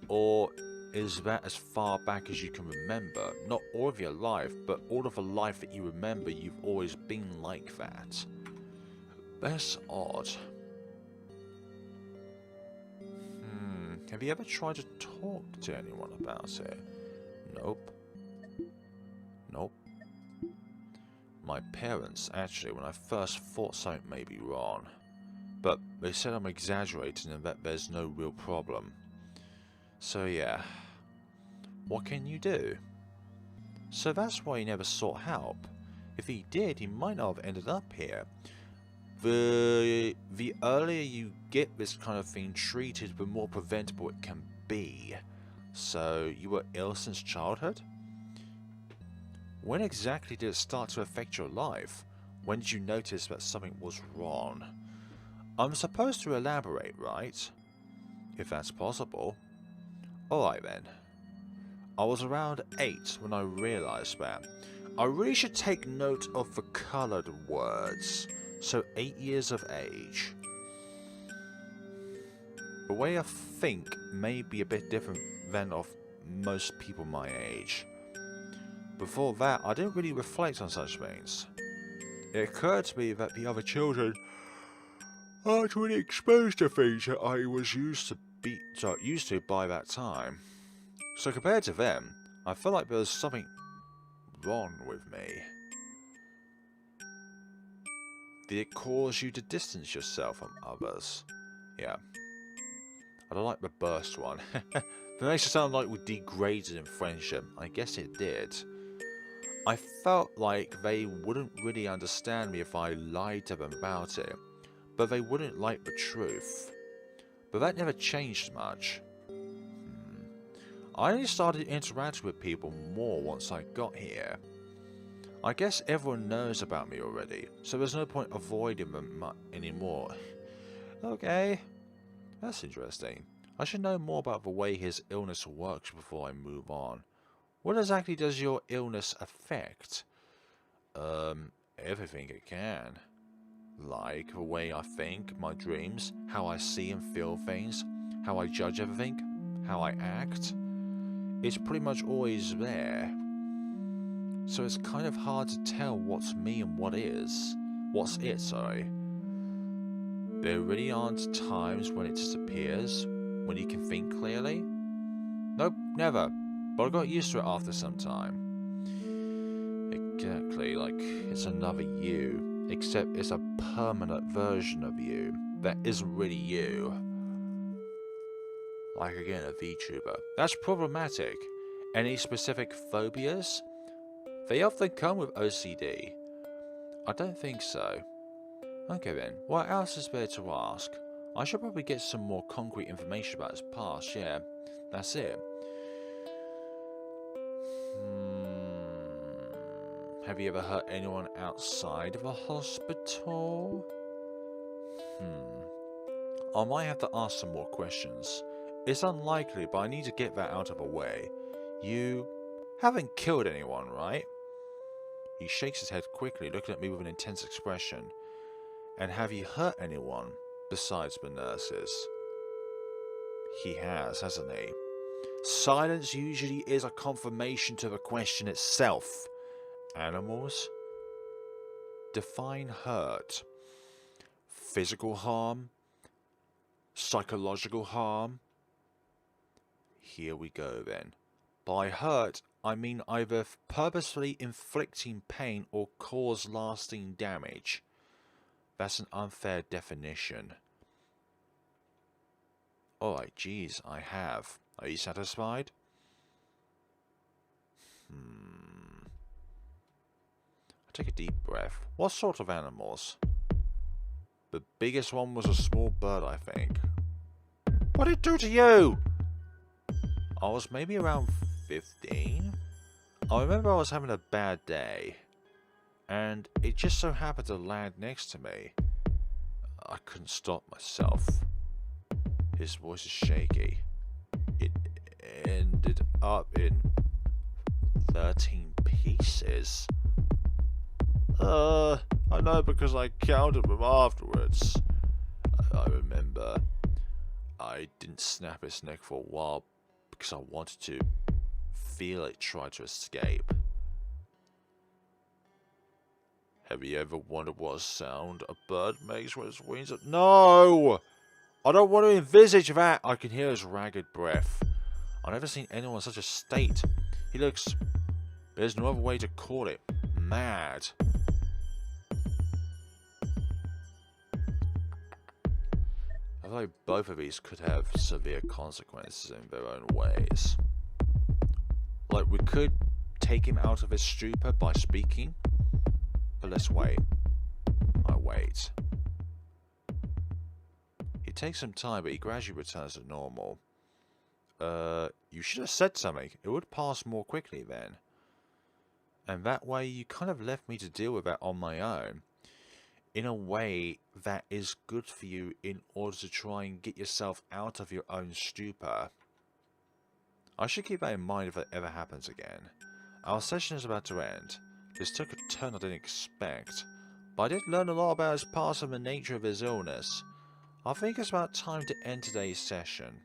Or is that as far back as you can remember? Not all of your life, but all of the life that you remember, you've always been like that. That's odd. Have you ever tried to talk to anyone about it? Nope. Nope. My parents, actually, when I first thought something may be wrong. But they said I'm exaggerating and that there's no real problem. So yeah. What can you do? So that's why he never sought help. If he did, he might not have ended up here. The earlier you get this kind of thing treated, the more preventable it can be. So, you were ill since childhood? When exactly did it start to affect your life? When did you notice that something was wrong? I'm supposed to elaborate, right? If that's possible. Alright then. I was around 8 when I realised that. I really should take note of the coloured words. So 8 years of age. The way I think may be a bit different than of most people my age. Before that, I didn't really reflect on such things. It occurred to me that the other children aren't really exposed to things that I was used to by that time. So compared to them, I felt like there was something wrong with me. Did it cause you to distance yourself from others? Yeah. I don't like the burst one. It makes it sound like we degraded in friendship. I guess it did. I felt like they wouldn't really understand me if I lied to them about it, but they wouldn't like the truth. But that never changed much. I only started interacting with people more once I got here. I guess everyone knows about me already, so there's no point avoiding them anymore. Okay, that's interesting. I should know more about the way his illness works before I move on. What exactly does your illness affect? Everything it can. Like the way I think, my dreams, how I see and feel things, how I judge everything, how I act. It's pretty much always there. So it's kind of hard to tell what's me and what's it, sorry. There really aren't times when it disappears, when you can think clearly? Nope, never. But I got used to it after some time. Exactly, like it's another you, except it's a permanent version of you that isn't really you. Like again, a VTuber. That's problematic. Any specific phobias? They often come with OCD. I don't think so. Okay then, what else is there to ask? I should probably get some more concrete information about his past, yeah. That's it. Have you ever hurt anyone outside of a hospital? I might have to ask some more questions. It's unlikely, but I need to get that out of the way. You haven't killed anyone, right? He shakes his head quickly, looking at me with an intense expression. And have you hurt anyone besides the nurses? He has, hasn't he? Silence usually is a confirmation to the question itself. Animals? Define hurt. Physical harm? Psychological harm? Here we go then. By hurt, I mean either purposefully inflicting pain or cause lasting damage. That's an unfair definition. Alright, geez, I have. Are you satisfied? I take a deep breath. What sort of animals? The biggest one was a small bird, I think. What did it do to you? I was maybe around 15. I remember I was having a bad day, and it just so happened to land next to me. I couldn't stop myself. His voice is shaky. It ended up in 13 pieces. I know because I counted them afterwards. I remember I didn't snap its neck for a while because I wanted to feel it try to escape. Have you ever wondered what sound a bird makes when its wings are... No! I don't want to envisage that! I can hear his ragged breath. I've never seen anyone in such a state. He looks... There's no other way to call it. Mad. I feel like both of these could have severe consequences in their own ways. Like, we could take him out of his stupor by speaking. But let's wait. I wait. It takes some time, but he gradually returns to normal. You should have said something. It would pass more quickly then. And that way you kind of left me to deal with that on my own. In a way that is good for you in order to try and get yourself out of your own stupor. I should keep that in mind if it ever happens again. Our session is about to end. This took a turn I didn't expect, but I did learn a lot about his past and the nature of his illness. I think it's about time to end today's session.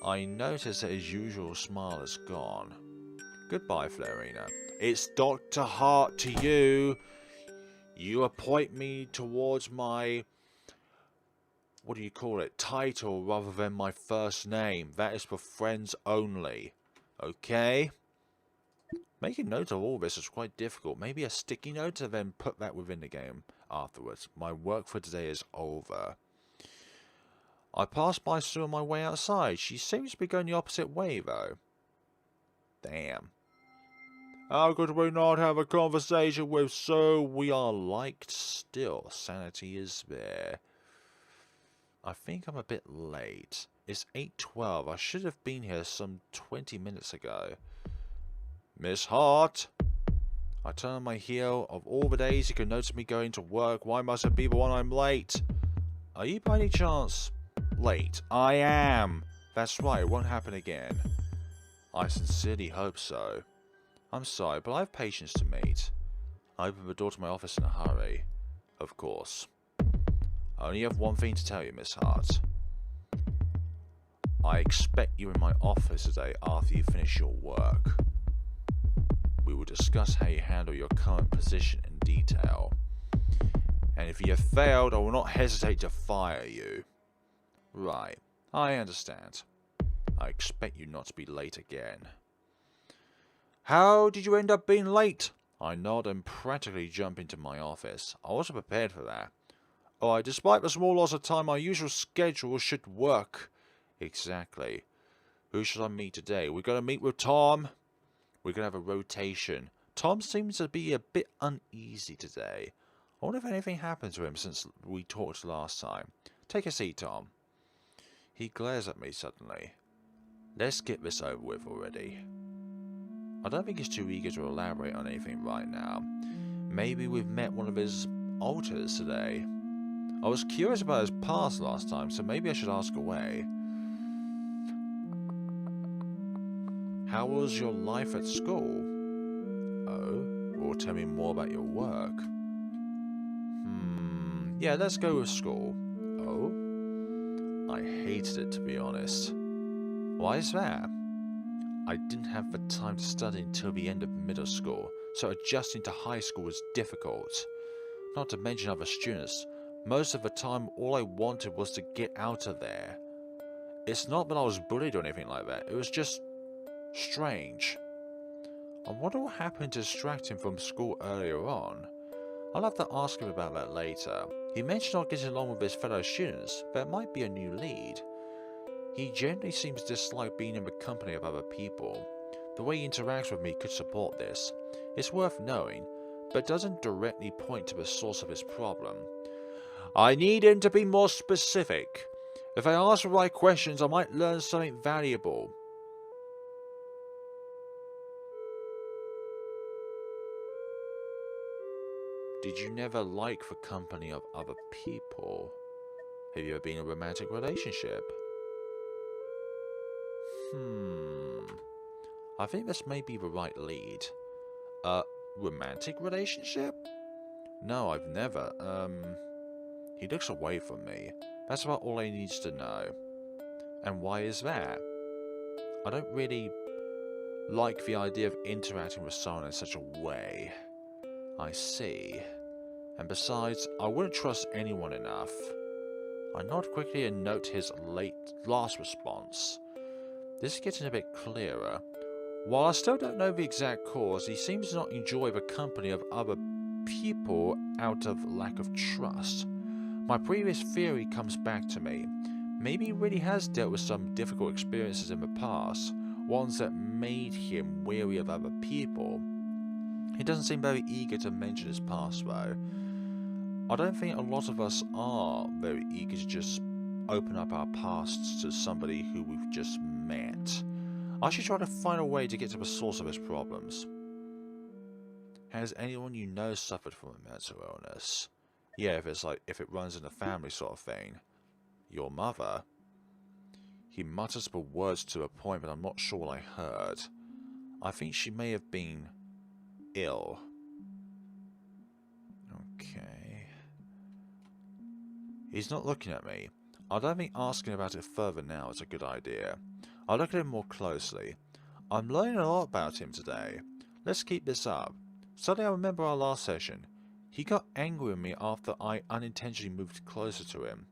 I noticed that his usual smile is gone. Goodbye, Flarina. It's Dr. Hart to you. You appoint me towards my... what do you call it? Title rather than my first name. That is for friends only. Okay? Making note of all this is quite difficult. Maybe a sticky note and then put that within the game afterwards. My work for today is over. I passed by Sue on my way outside. She seems to be going the opposite way, though. Damn. How could we not have a conversation with Sue? We are liked still. Sanity is there. I think I'm a bit late. It's 8:12. I should have been here some 20 minutes ago. Miss Hart! I turn on my heel. Of all the days you can notice me going to work, why must it be the one I'm late? Are you by any chance late? I am! That's right, it won't happen again. I sincerely hope so. I'm sorry, but I have patients to meet. I open the door to my office in a hurry. Of course. I only have one thing to tell you, Miss Hart. I expect you in my office today after you finish your work. We will discuss how you handle your current position in detail. And if you have failed, I will not hesitate to fire you. Right, I understand. I expect you not to be late again. How did you end up being late? I nod and practically jump into my office. I wasn't prepared for that. Alright, despite the small loss of time, my usual schedule should work. Exactly. Who should I meet today? We're going to meet with Tom. We're going to have a rotation. Tom seems to be a bit uneasy today. I wonder if anything happened to him since we talked last time. Take a seat, Tom. He glares at me suddenly. Let's get this over with already. I don't think he's too eager to elaborate on anything right now. Maybe we've met one of his alters today. I was curious about his past last time, so maybe I should ask away. How was your life at school? Oh, well, tell me more about your work. Yeah, let's go with school. Oh? I hated it, to be honest. Why is that? I didn't have the time to study until the end of middle school, so adjusting to high school was difficult. Not to mention other students. Most of the time, all I wanted was to get out of there. It's not that I was bullied or anything like that. It was just strange. I wonder what happened to distract him from school earlier on. I'll have to ask him about that later. He mentioned not getting along with his fellow students. That might be a new lead. He generally seems to dislike being in the company of other people. The way he interacts with me could support this. It's worth knowing, but doesn't directly point to the source of his problem. I need him to be more specific. If I ask the right questions, I might learn something valuable. Did you never like the company of other people? Have you ever been in a romantic relationship? I think this may be the right lead. Romantic relationship? No, I've never. He looks away from me. That's about all he needs to know. And why is that? I don't really like the idea of interacting with someone in such a way. I see. And besides, I wouldn't trust anyone enough. I nod quickly and note his last response. This is getting a bit clearer. While I still don't know the exact cause, he seems to not enjoy the company of other people out of lack of trust. My previous theory comes back to me. Maybe he really has dealt with some difficult experiences in the past, ones that made him wary of other people. He doesn't seem very eager to mention his past though. I don't think a lot of us are very eager to just open up our pasts to somebody who we've just met. I should try to find a way to get to the source of his problems. Has anyone you know suffered from a mental illness? Yeah, if it runs in the family sort of thing. Your mother? He mutters the words to a point, but I'm not sure what I heard. I think she may have been ill. Okay. He's not looking at me. I don't think asking about it further now is a good idea. I'll look at him more closely. I'm learning a lot about him today. Let's keep this up. Suddenly I remember our last session. He got angry with me after I unintentionally moved closer to him.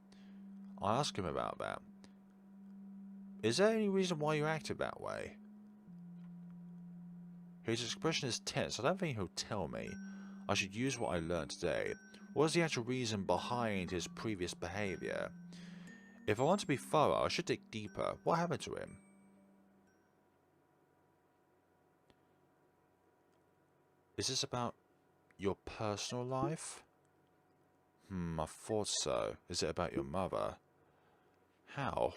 I asked him about that. Is there any reason why you acted that way? His expression is tense. I don't think he'll tell me. I should use what I learned today. What is the actual reason behind his previous behaviour? If I want to be thorough, I should dig deeper. What happened to him? Is this about your personal life? I thought so. Is it about your mother? How?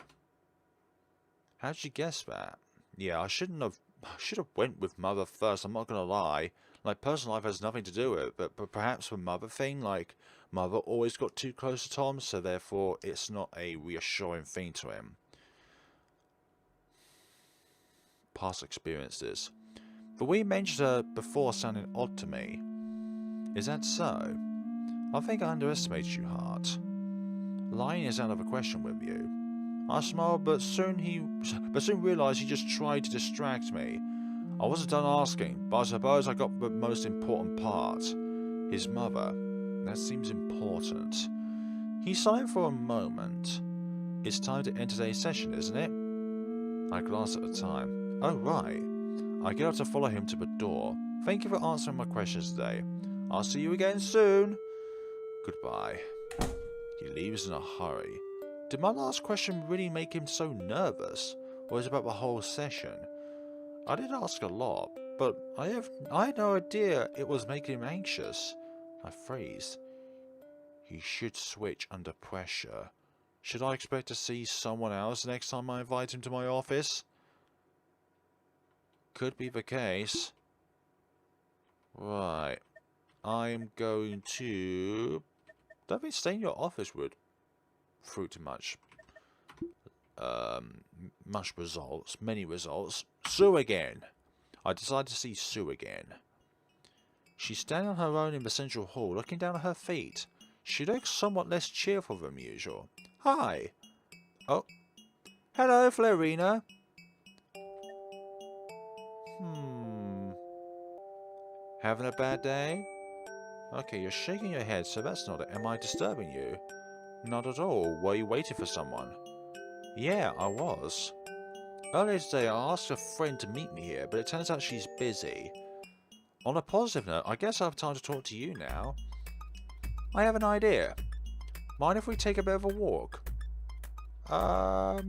How did you guess that? Yeah, I should have went with mother first, I'm not gonna lie. Like, personal life has nothing to do with it, but perhaps the mother thing, like, mother always got too close to Tom, so therefore it's not a reassuring thing to him. Past experiences. The way you mentioned her before sounded odd to me. Is that so? I think I underestimated you, Hart. Lying is out of the question with you. I smiled, but soon realised he just tried to distract me. I wasn't done asking, but I suppose I got the most important part. His mother. That seems important. He sighed for a moment. It's time to end today's session, isn't it? I glanced at the time. Oh, right. I get up to follow him to the door. Thank you for answering my questions today. I'll see you again soon. Goodbye. He leaves in a hurry. Did my last question really make him so nervous? Or is it about the whole session? I did ask a lot, but I had no idea it was making him anxious. I phrased. He should switch under pressure. Should I expect to see someone else next time I invite him to my office? Could be the case. Right. I'm going to... Don't think staying in your office would fruit too much. Many results. Sue again. I decided to see Sue again. She's standing on her own in the central hall, looking down at her feet. She looks somewhat less cheerful than usual. Hi. Oh. Hello, Flarina. Having a bad day? Okay, you're shaking your head, so that's not it. Am I disturbing you? Not at all. Were you waiting for someone? Yeah, I was. Earlier today, I asked a friend to meet me here, but it turns out she's busy. On a positive note, I guess I have time to talk to you now. I have an idea. Mind if we take a bit of a walk? No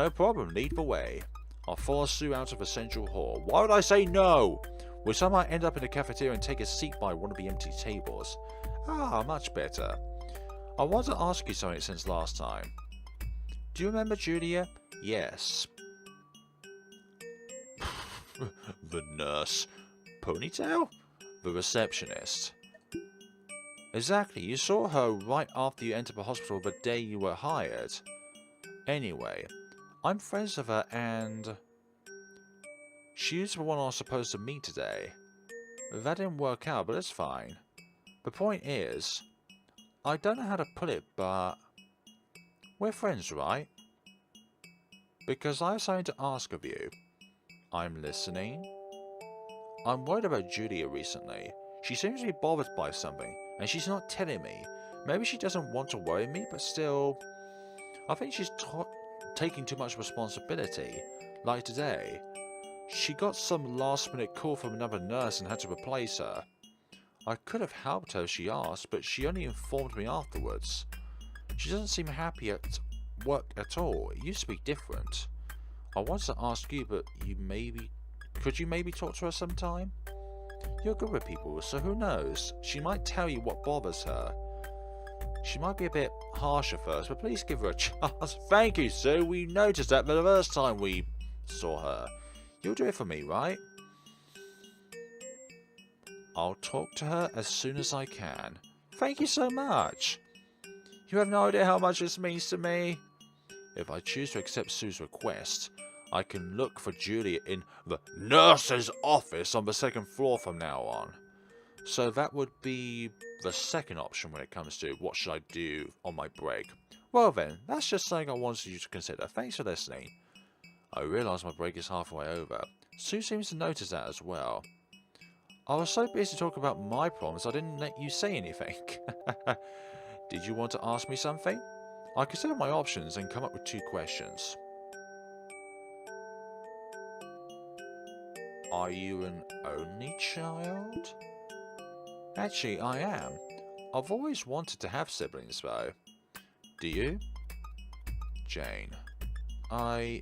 problem. Lead the way. I'll follow Sue out of the central hall. Why would I say no? We somehow end up in the cafeteria and take a seat by one of the empty tables. Ah, much better. I want to ask you something since last time. Do you remember Julia? Yes. The nurse. Ponytail? The receptionist. Exactly, you saw her right after you entered the hospital the day you were hired. Anyway, I'm friends with her and... She's the one I was supposed to meet today. That didn't work out, but it's fine. The point is, I don't know how to put it, but... We're friends, right? Because I have something to ask of you. I'm listening. I'm worried about Julia recently. She seems to be bothered by something, and she's not telling me. Maybe she doesn't want to worry me, but still... I think she's taking too much responsibility. Like today. She got some last-minute call from another nurse and had to replace her. I could have helped her if she asked, but she only informed me afterwards. She doesn't seem happy at work at all. It used to be different. I wanted to ask you, but could you maybe talk to her sometime? You're good with people, so who knows? She might tell you what bothers her. She might be a bit harsh at first, but please give her a chance. Thank you, Sue. We noticed that the first time we saw her. You'll do it for me, right? I'll talk to her as soon as I can. Thank you so much. You have no idea how much this means to me. If I choose to accept Sue's request, I can look for Julia in the nurse's office on the second floor from now on. So that would be the second option when it comes to what should I do on my break. Well then, that's just something I wanted you to consider. Thanks for listening. I realise my break is halfway over. Sue seems to notice that as well. I was so busy talking about my problems I didn't let you say anything. Did you want to ask me something? I considered my options and come up with 2 questions. Are you an only child? Actually, I am. I've always wanted to have siblings, though. Do you? Jane. I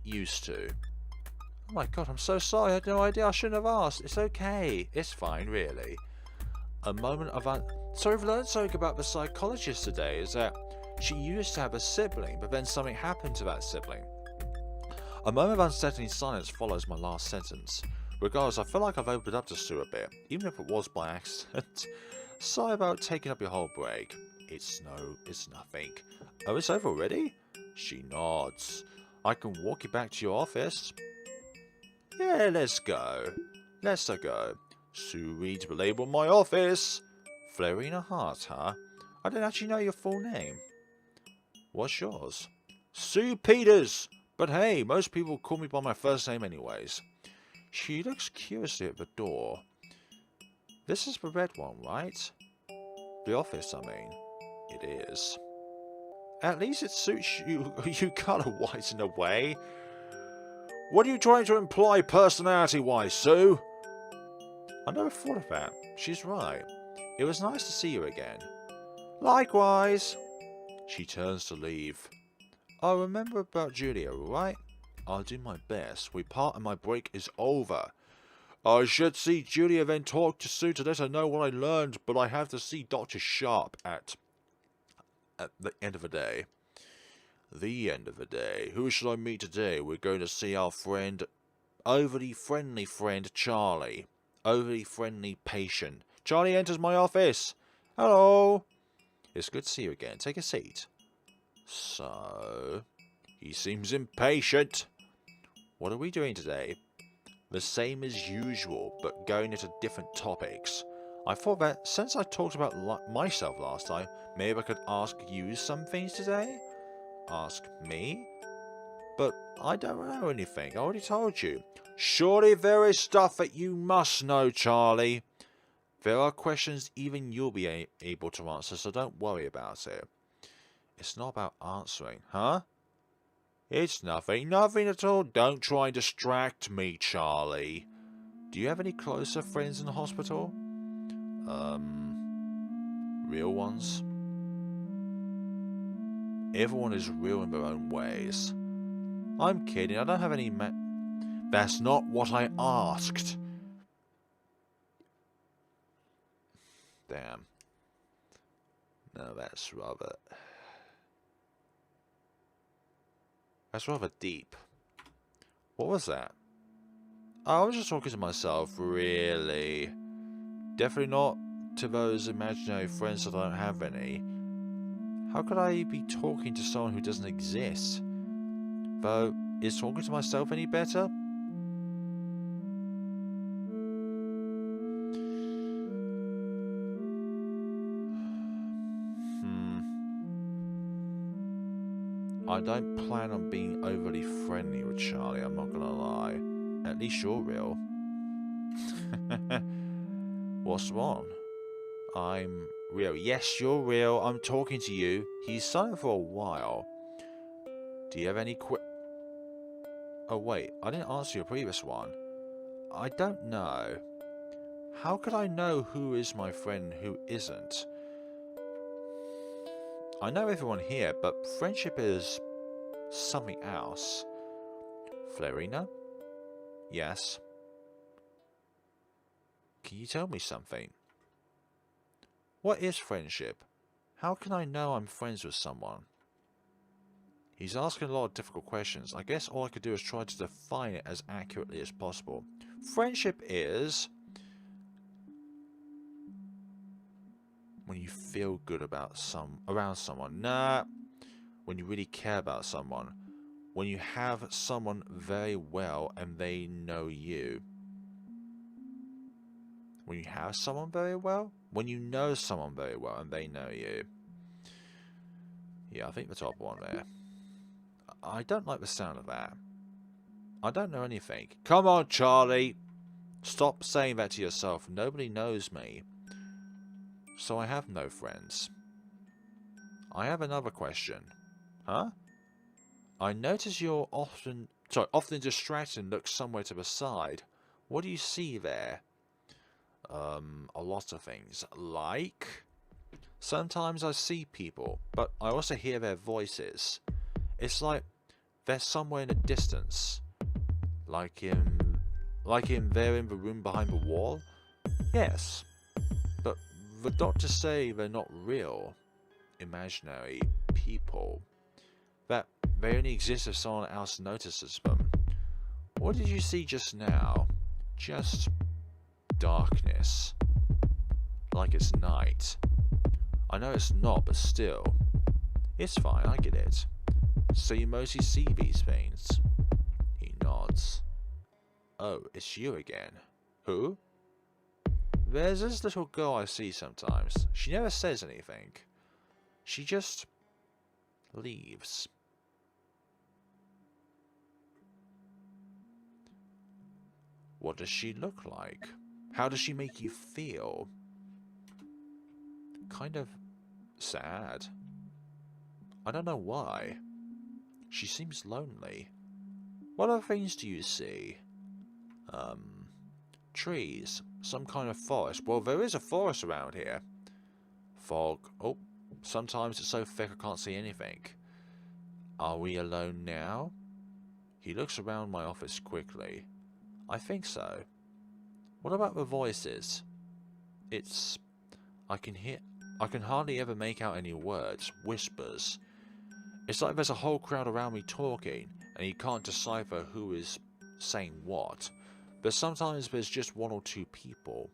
used to. Oh my god, I'm so sorry. I had no idea. I shouldn't have asked. It's okay. It's fine, really. A moment of So we've learned something about the psychologist today, is that she used to have a sibling, but then something happened to that sibling. A moment of unsettling silence follows my last sentence. Regardless, I feel like I've opened up to Sue a bit, even if it was by accident. Sorry about taking up your whole break. It's nothing. Oh, it's over already? She nods. I can walk you back to your office. Yeah, let's go. Let's go. Sue reads the label in my office. Flarina Hart, huh? I don't actually know your full name. What's yours? Sue Peters! But hey, most people call me by my first name anyways. She looks curiously at the door. This is the red one, right? The office, I mean. It is. At least it suits you. You colour white in a way. What are you trying to imply personality-wise, Sue? I never thought of that. She's right. It was nice to see you again. Likewise. She turns to leave. Oh, remember about Julia, right? I'll do my best. We part and my break is over. I should see Julia, then talk to Sue to let her know what I learned, but I have to see Dr. Sharpe at the end of the day. The end of the day. Who should I meet today? We're going to see our friend, overly friendly friend, Charlie. Overly friendly patient. Charlie enters my office. Hello. It's good to see you again. Take a seat. So, he seems impatient. What are we doing today? The same as usual, but going into different topics. I thought that since I talked about myself last time, maybe I could ask you some things today? Ask me? But I don't know anything. I already told you. Surely there is stuff that you must know, Charlie. There are questions even you'll be able to answer, so don't worry about it. It's not about answering, huh? It's nothing at all. Don't try and distract me, Charlie. Do you have any closer friends in the hospital? Real ones? Everyone is real in their own ways. I'm kidding, I don't have any That's not what I asked. Damn. No, that's rather deep. What was that? I was just talking to myself, really. Definitely not to those imaginary friends that I don't have any. How could I be talking to someone who doesn't exist? Though, is talking to myself any better? I don't plan on being overly friendly with Charlie, I'm not gonna lie. At least you're real. What's wrong? I'm real. Yes, you're real. I'm talking to you. He's silent for a while. Do you have any Oh wait, I didn't answer your previous one. I don't know. How could I know who is my friend and who isn't? I know everyone here, but friendship is something else. Flarina? Yes. Can you tell me something? What is friendship? How can I know I'm friends with someone? He's asking a lot of difficult questions. I guess all I could do is try to define it as accurately as possible. Friendship is when you feel good about around someone. Nah. When you really care about someone. When you have someone very well and they know you. When you have someone very well? When you know someone very well and they know you. Yeah, I think the top one there. I don't like the sound of that. I don't know anything. Come on, Charlie. Stop saying that to yourself. Nobody knows me. So I have no friends. I have another question. Huh? I notice you're often distracted and look somewhere to the side. What do you see there? A lot of things. Like, sometimes I see people, but I also hear their voices. It's like they're somewhere in the distance. Like in there in the room behind the wall? Yes. But the doctors say they're not real, imaginary people. That they only exist if someone else notices them. What did you see just now? Just darkness. Like it's night. I know it's not, but still. It's fine, I get it. So you mostly see these things? He nods. Oh, it's you again. Who? There's this little girl I see sometimes. She never says anything. She just leaves. What does she look like? How does she make you feel? Kind of sad. I don't know why. She seems lonely. What other things do you see? Trees. Some kind of forest. Well, there is a forest around here. Fog. Oh, sometimes it's so thick I can't see anything. Are we alone now? He looks around my office quickly. I think so. What about the voices? I can hardly ever make out any words, whispers. It's like there's a whole crowd around me talking, and you can't decipher who is saying what. But sometimes there's just one or two people.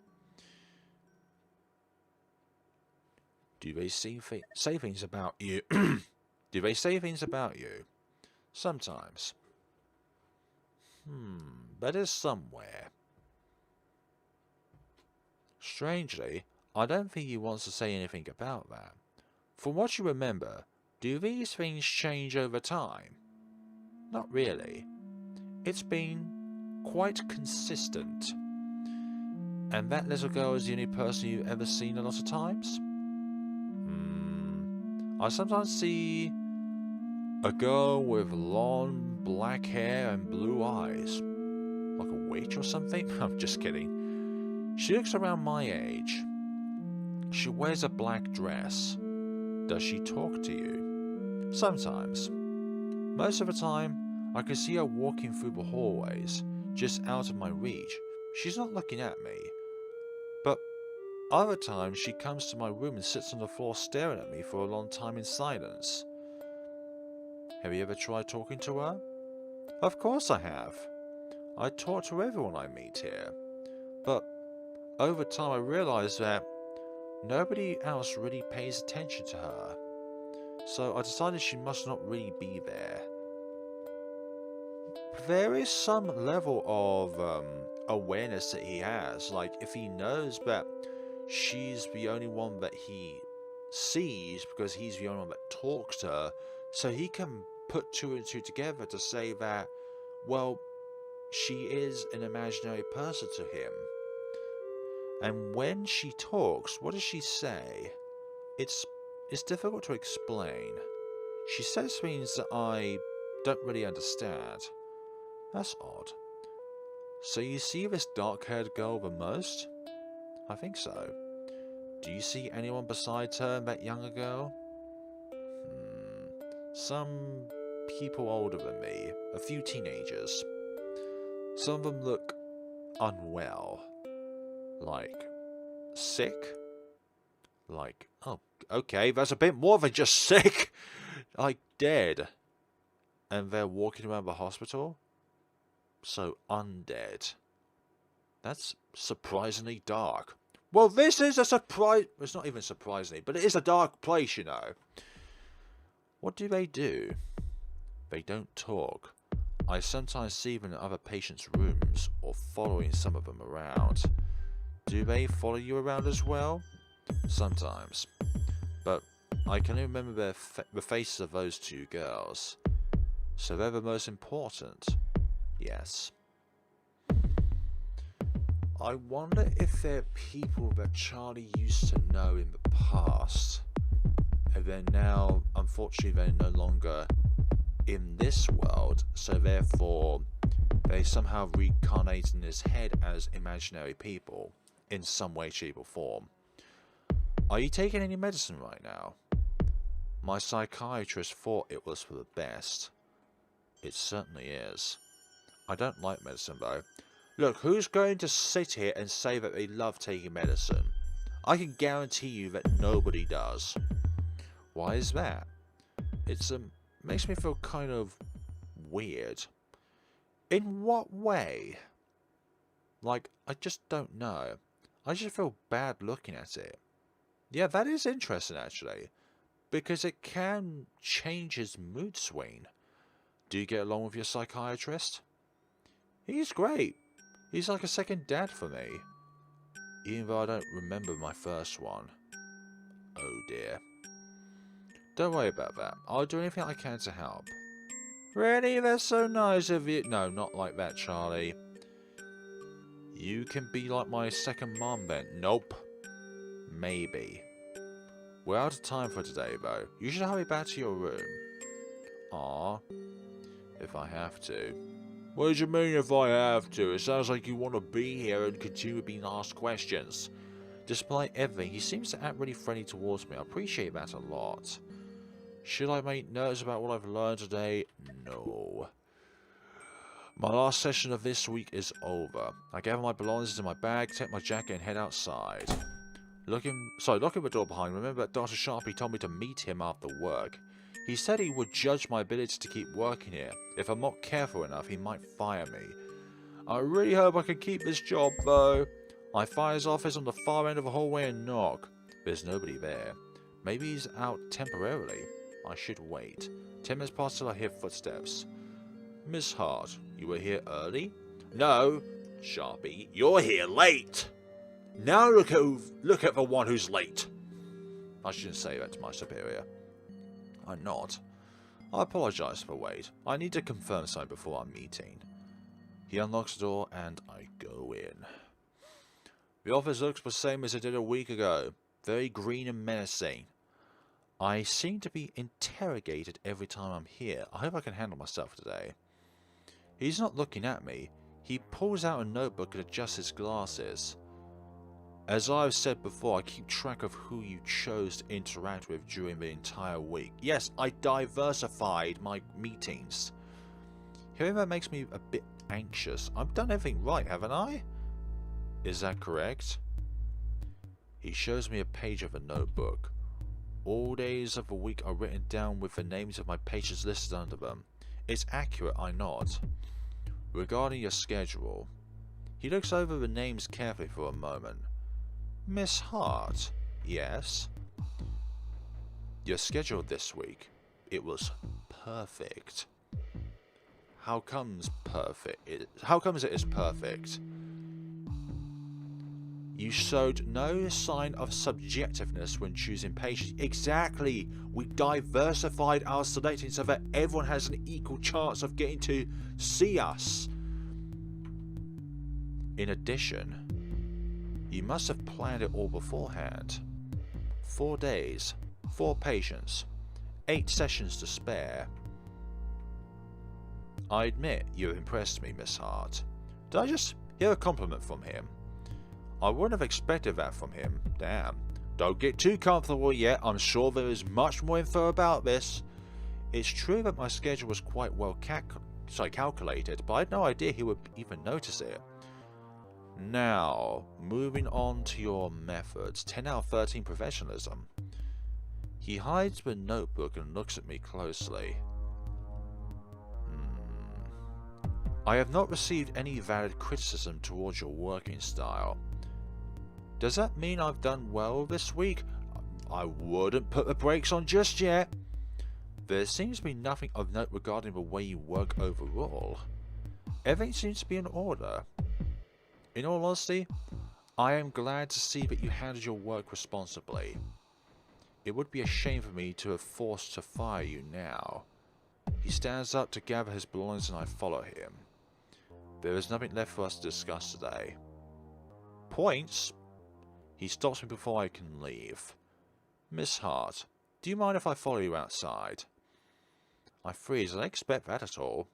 Do they say things about you? Do they say things about you? Sometimes. That is somewhere. Strangely, I don't think he wants to say anything about that. From what you remember, do these things change over time? Not really. It's been quite consistent. And that little girl is the only person you've ever seen a lot of times? I sometimes see a girl with long black hair and blue eyes. Like a witch or something? I'm just kidding. She looks around my age. She wears a black dress. Does she talk to you? Sometimes. Most of the time, I can see her walking through the hallways, just out of my reach. She's not looking at me. But other times, she comes to my room and sits on the floor staring at me for a long time in silence. Have you ever tried talking to her? Of course I have. I talk to everyone I meet here. But over time I realized that nobody else really pays attention to her. So I decided she must not really be there. There is some level of awareness that he has. Like if he knows that she's the only one that he sees because he's the only one that talks to her, so he can put two and two together to say that, well, she is an imaginary person to him. And when she talks, what does she say? It's difficult to explain. She says things that I don't really understand. That's odd. So you see this dark-haired girl the most? I think so. Do you see anyone besides her and that younger girl? Some people older than me. A few teenagers. Some of them look unwell. Like, sick? Like, oh, okay, that's a bit more than just sick. Like, dead. And they're walking around the hospital? So, undead. That's surprisingly dark. Well, this is a surprise. It's not even surprisingly, but it is a dark place, you know. What do? They don't talk. I sometimes see them in other patients' rooms or following some of them around. Do they follow you around as well? Sometimes. But I can only remember the faces of those two girls. So they're the most important. Yes. I wonder if they're people that Charlie used to know in the past. And then now, unfortunately, they're no longer in this world. So therefore, they somehow reincarnate in his head as imaginary people, in some way, shape or form. Are you taking any medicine right now? My psychiatrist thought it was for the best. It certainly is. I don't like medicine though. Look, who's going to sit here and say that they love taking medicine? I can guarantee you that nobody does. Why is that? It's makes me feel kind of weird. In what way? Like, I just don't know. I just feel bad looking at it. Yeah, that is interesting actually, because it can change his mood swing. Do you get along with your psychiatrist? He's great. He's like a second dad for me. Even though I don't remember my first one. Oh dear. Don't worry about that. I'll do anything I can to help. Really? That's so nice of you. No, not like that, Charlie. You can be like my second mom then. Nope. Maybe. We're out of time for today, though. You should hurry back to your room. Aw. If I have to. What do you mean if I have to? It sounds like you want to be here and continue being asked questions. Despite everything, he seems to act really friendly towards me. I appreciate that a lot. Should I make notes about what I've learned today? No. My last session of this week is over. I gather my belongings in my bag, take my jacket and head outside. Locking the door behind me. Remember that Dr Sharpe told me to meet him after work. He said he would judge my ability to keep working here. If I'm not careful enough, he might fire me. I really hope I can keep this job, though. I find his office on the far end of the hallway and knock. There's nobody there. Maybe he's out temporarily. I should wait. 10 minutes past till I hear footsteps. Miss Hart, you were here early? No, Sharpe, you're here late. Now look at the one who's late. I shouldn't say that to my superior. I'm not. I apologise for the wait. I need to confirm something before our meeting. He unlocks the door and I go in. The office looks the same as it did a week ago. Very green and menacing. I seem to be interrogated every time I'm here. I hope I can handle myself today. He's not looking at me. He pulls out a notebook and adjusts his glasses. As I've said before, I keep track of who you chose to interact with during the entire week. Yes, I diversified my meetings. Hearing that makes me a bit anxious. I've done everything right, haven't I? Is that correct? He shows me a page of a notebook. All days of the week are written down with the names of my patients listed under them. It's accurate, I nod. Regarding your schedule, he looks over the names carefully for a moment. Miss Hart, yes? Your schedule this week, it was perfect. How comes it is perfect? You showed no sign of subjectiveness when choosing patients. Exactly. We diversified our selecting so that everyone has an equal chance of getting to see us. In addition, you must have planned it all beforehand. 4 days, 4 patients, 8 sessions to spare. I admit you have impressed me, Miss Hart. Did I just hear a compliment from him? I wouldn't have expected that from him. Damn. Don't get too comfortable yet. I'm sure there is much more info about this. It's true that my schedule was quite well calculated, but I had no idea he would even notice it. Now, moving on to your methods. 10 out of 13 professionalism. He hides the notebook and looks at me closely. I have not received any valid criticism towards your working style. Does that mean I've done well this week? I wouldn't put the brakes on just yet. There seems to be nothing of note regarding the way you work overall. Everything seems to be in order. In all honesty, I am glad to see that you handled your work responsibly. It would be a shame for me to have forced to fire you now. He stands up to gather his belongings and I follow him. There is nothing left for us to discuss today. Points? He stops me before I can leave. Miss Hart, do you mind if I follow you outside? I freeze. I don't expect that at all.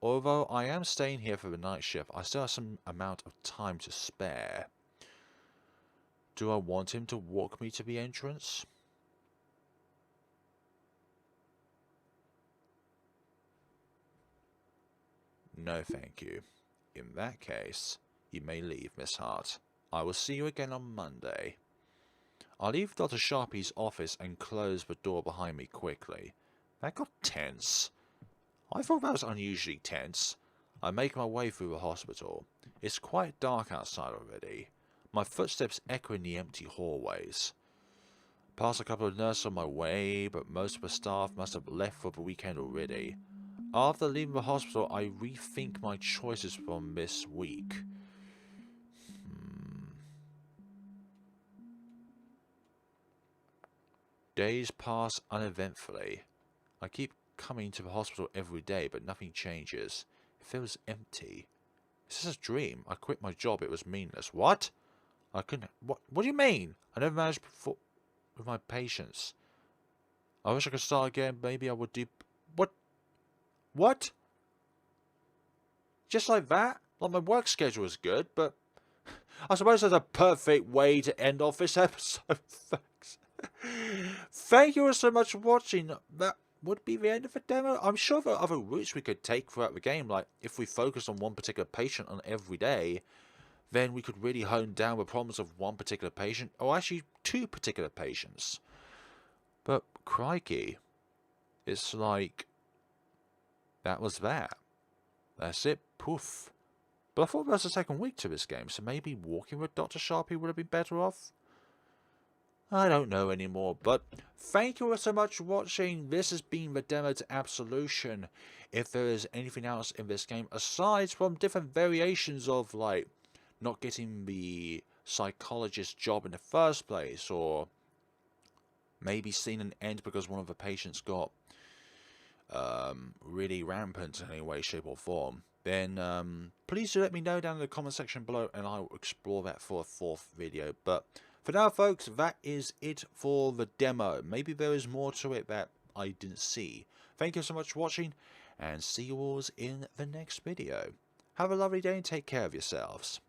Although I am staying here for the night shift, I still have some amount of time to spare. Do I want him to walk me to the entrance? No, thank you. In that case, you may leave, Miss Hart. I will see you again on Monday. I leave Dr. Sharpe's office and close the door behind me quickly. That got tense. I thought that was unusually tense. I make my way through the hospital. It's quite dark outside already. My footsteps echo in the empty hallways. Pass a couple of nurses on my way, but most of the staff must have left for the weekend already. After leaving the hospital, I rethink my choices from this week. Days pass uneventfully. I keep coming to the hospital every day, but nothing changes. It feels empty. Is this a dream? I quit my job. It was meaningless. What? I couldn't... What do you mean? I never managed before with my patients. I wish I could start again. Maybe I would do... What? What? Just like that? Like, my work schedule is good, but... I suppose that's a perfect way to end off this episode. Thanks. Thank you all so much for watching. That would be the end of the demo. I'm sure there are other routes we could take throughout the game. Like, if we focus on one particular patient on every day, then we could really hone down the problems of one particular patient, or actually two particular patients. But, crikey, it's like, that was that. That's it, poof. But I thought there was a second week to this game, so maybe walking with Dr. Sharpe would have been better off? I don't know anymore, but thank you all so much for watching. This has been the demo to Absolution. If there is anything else in this game, aside from different variations of, like, not getting the psychologist job in the first place, or maybe seeing an end because one of the patients got really rampant in any way, shape or form, then please do let me know down in the comment section below, and I will explore that for a fourth video. But for now, folks, that is it for the demo. Maybe there is more to it that I didn't see. Thank you so much for watching, and see you all in the next video. Have a lovely day and take care of yourselves.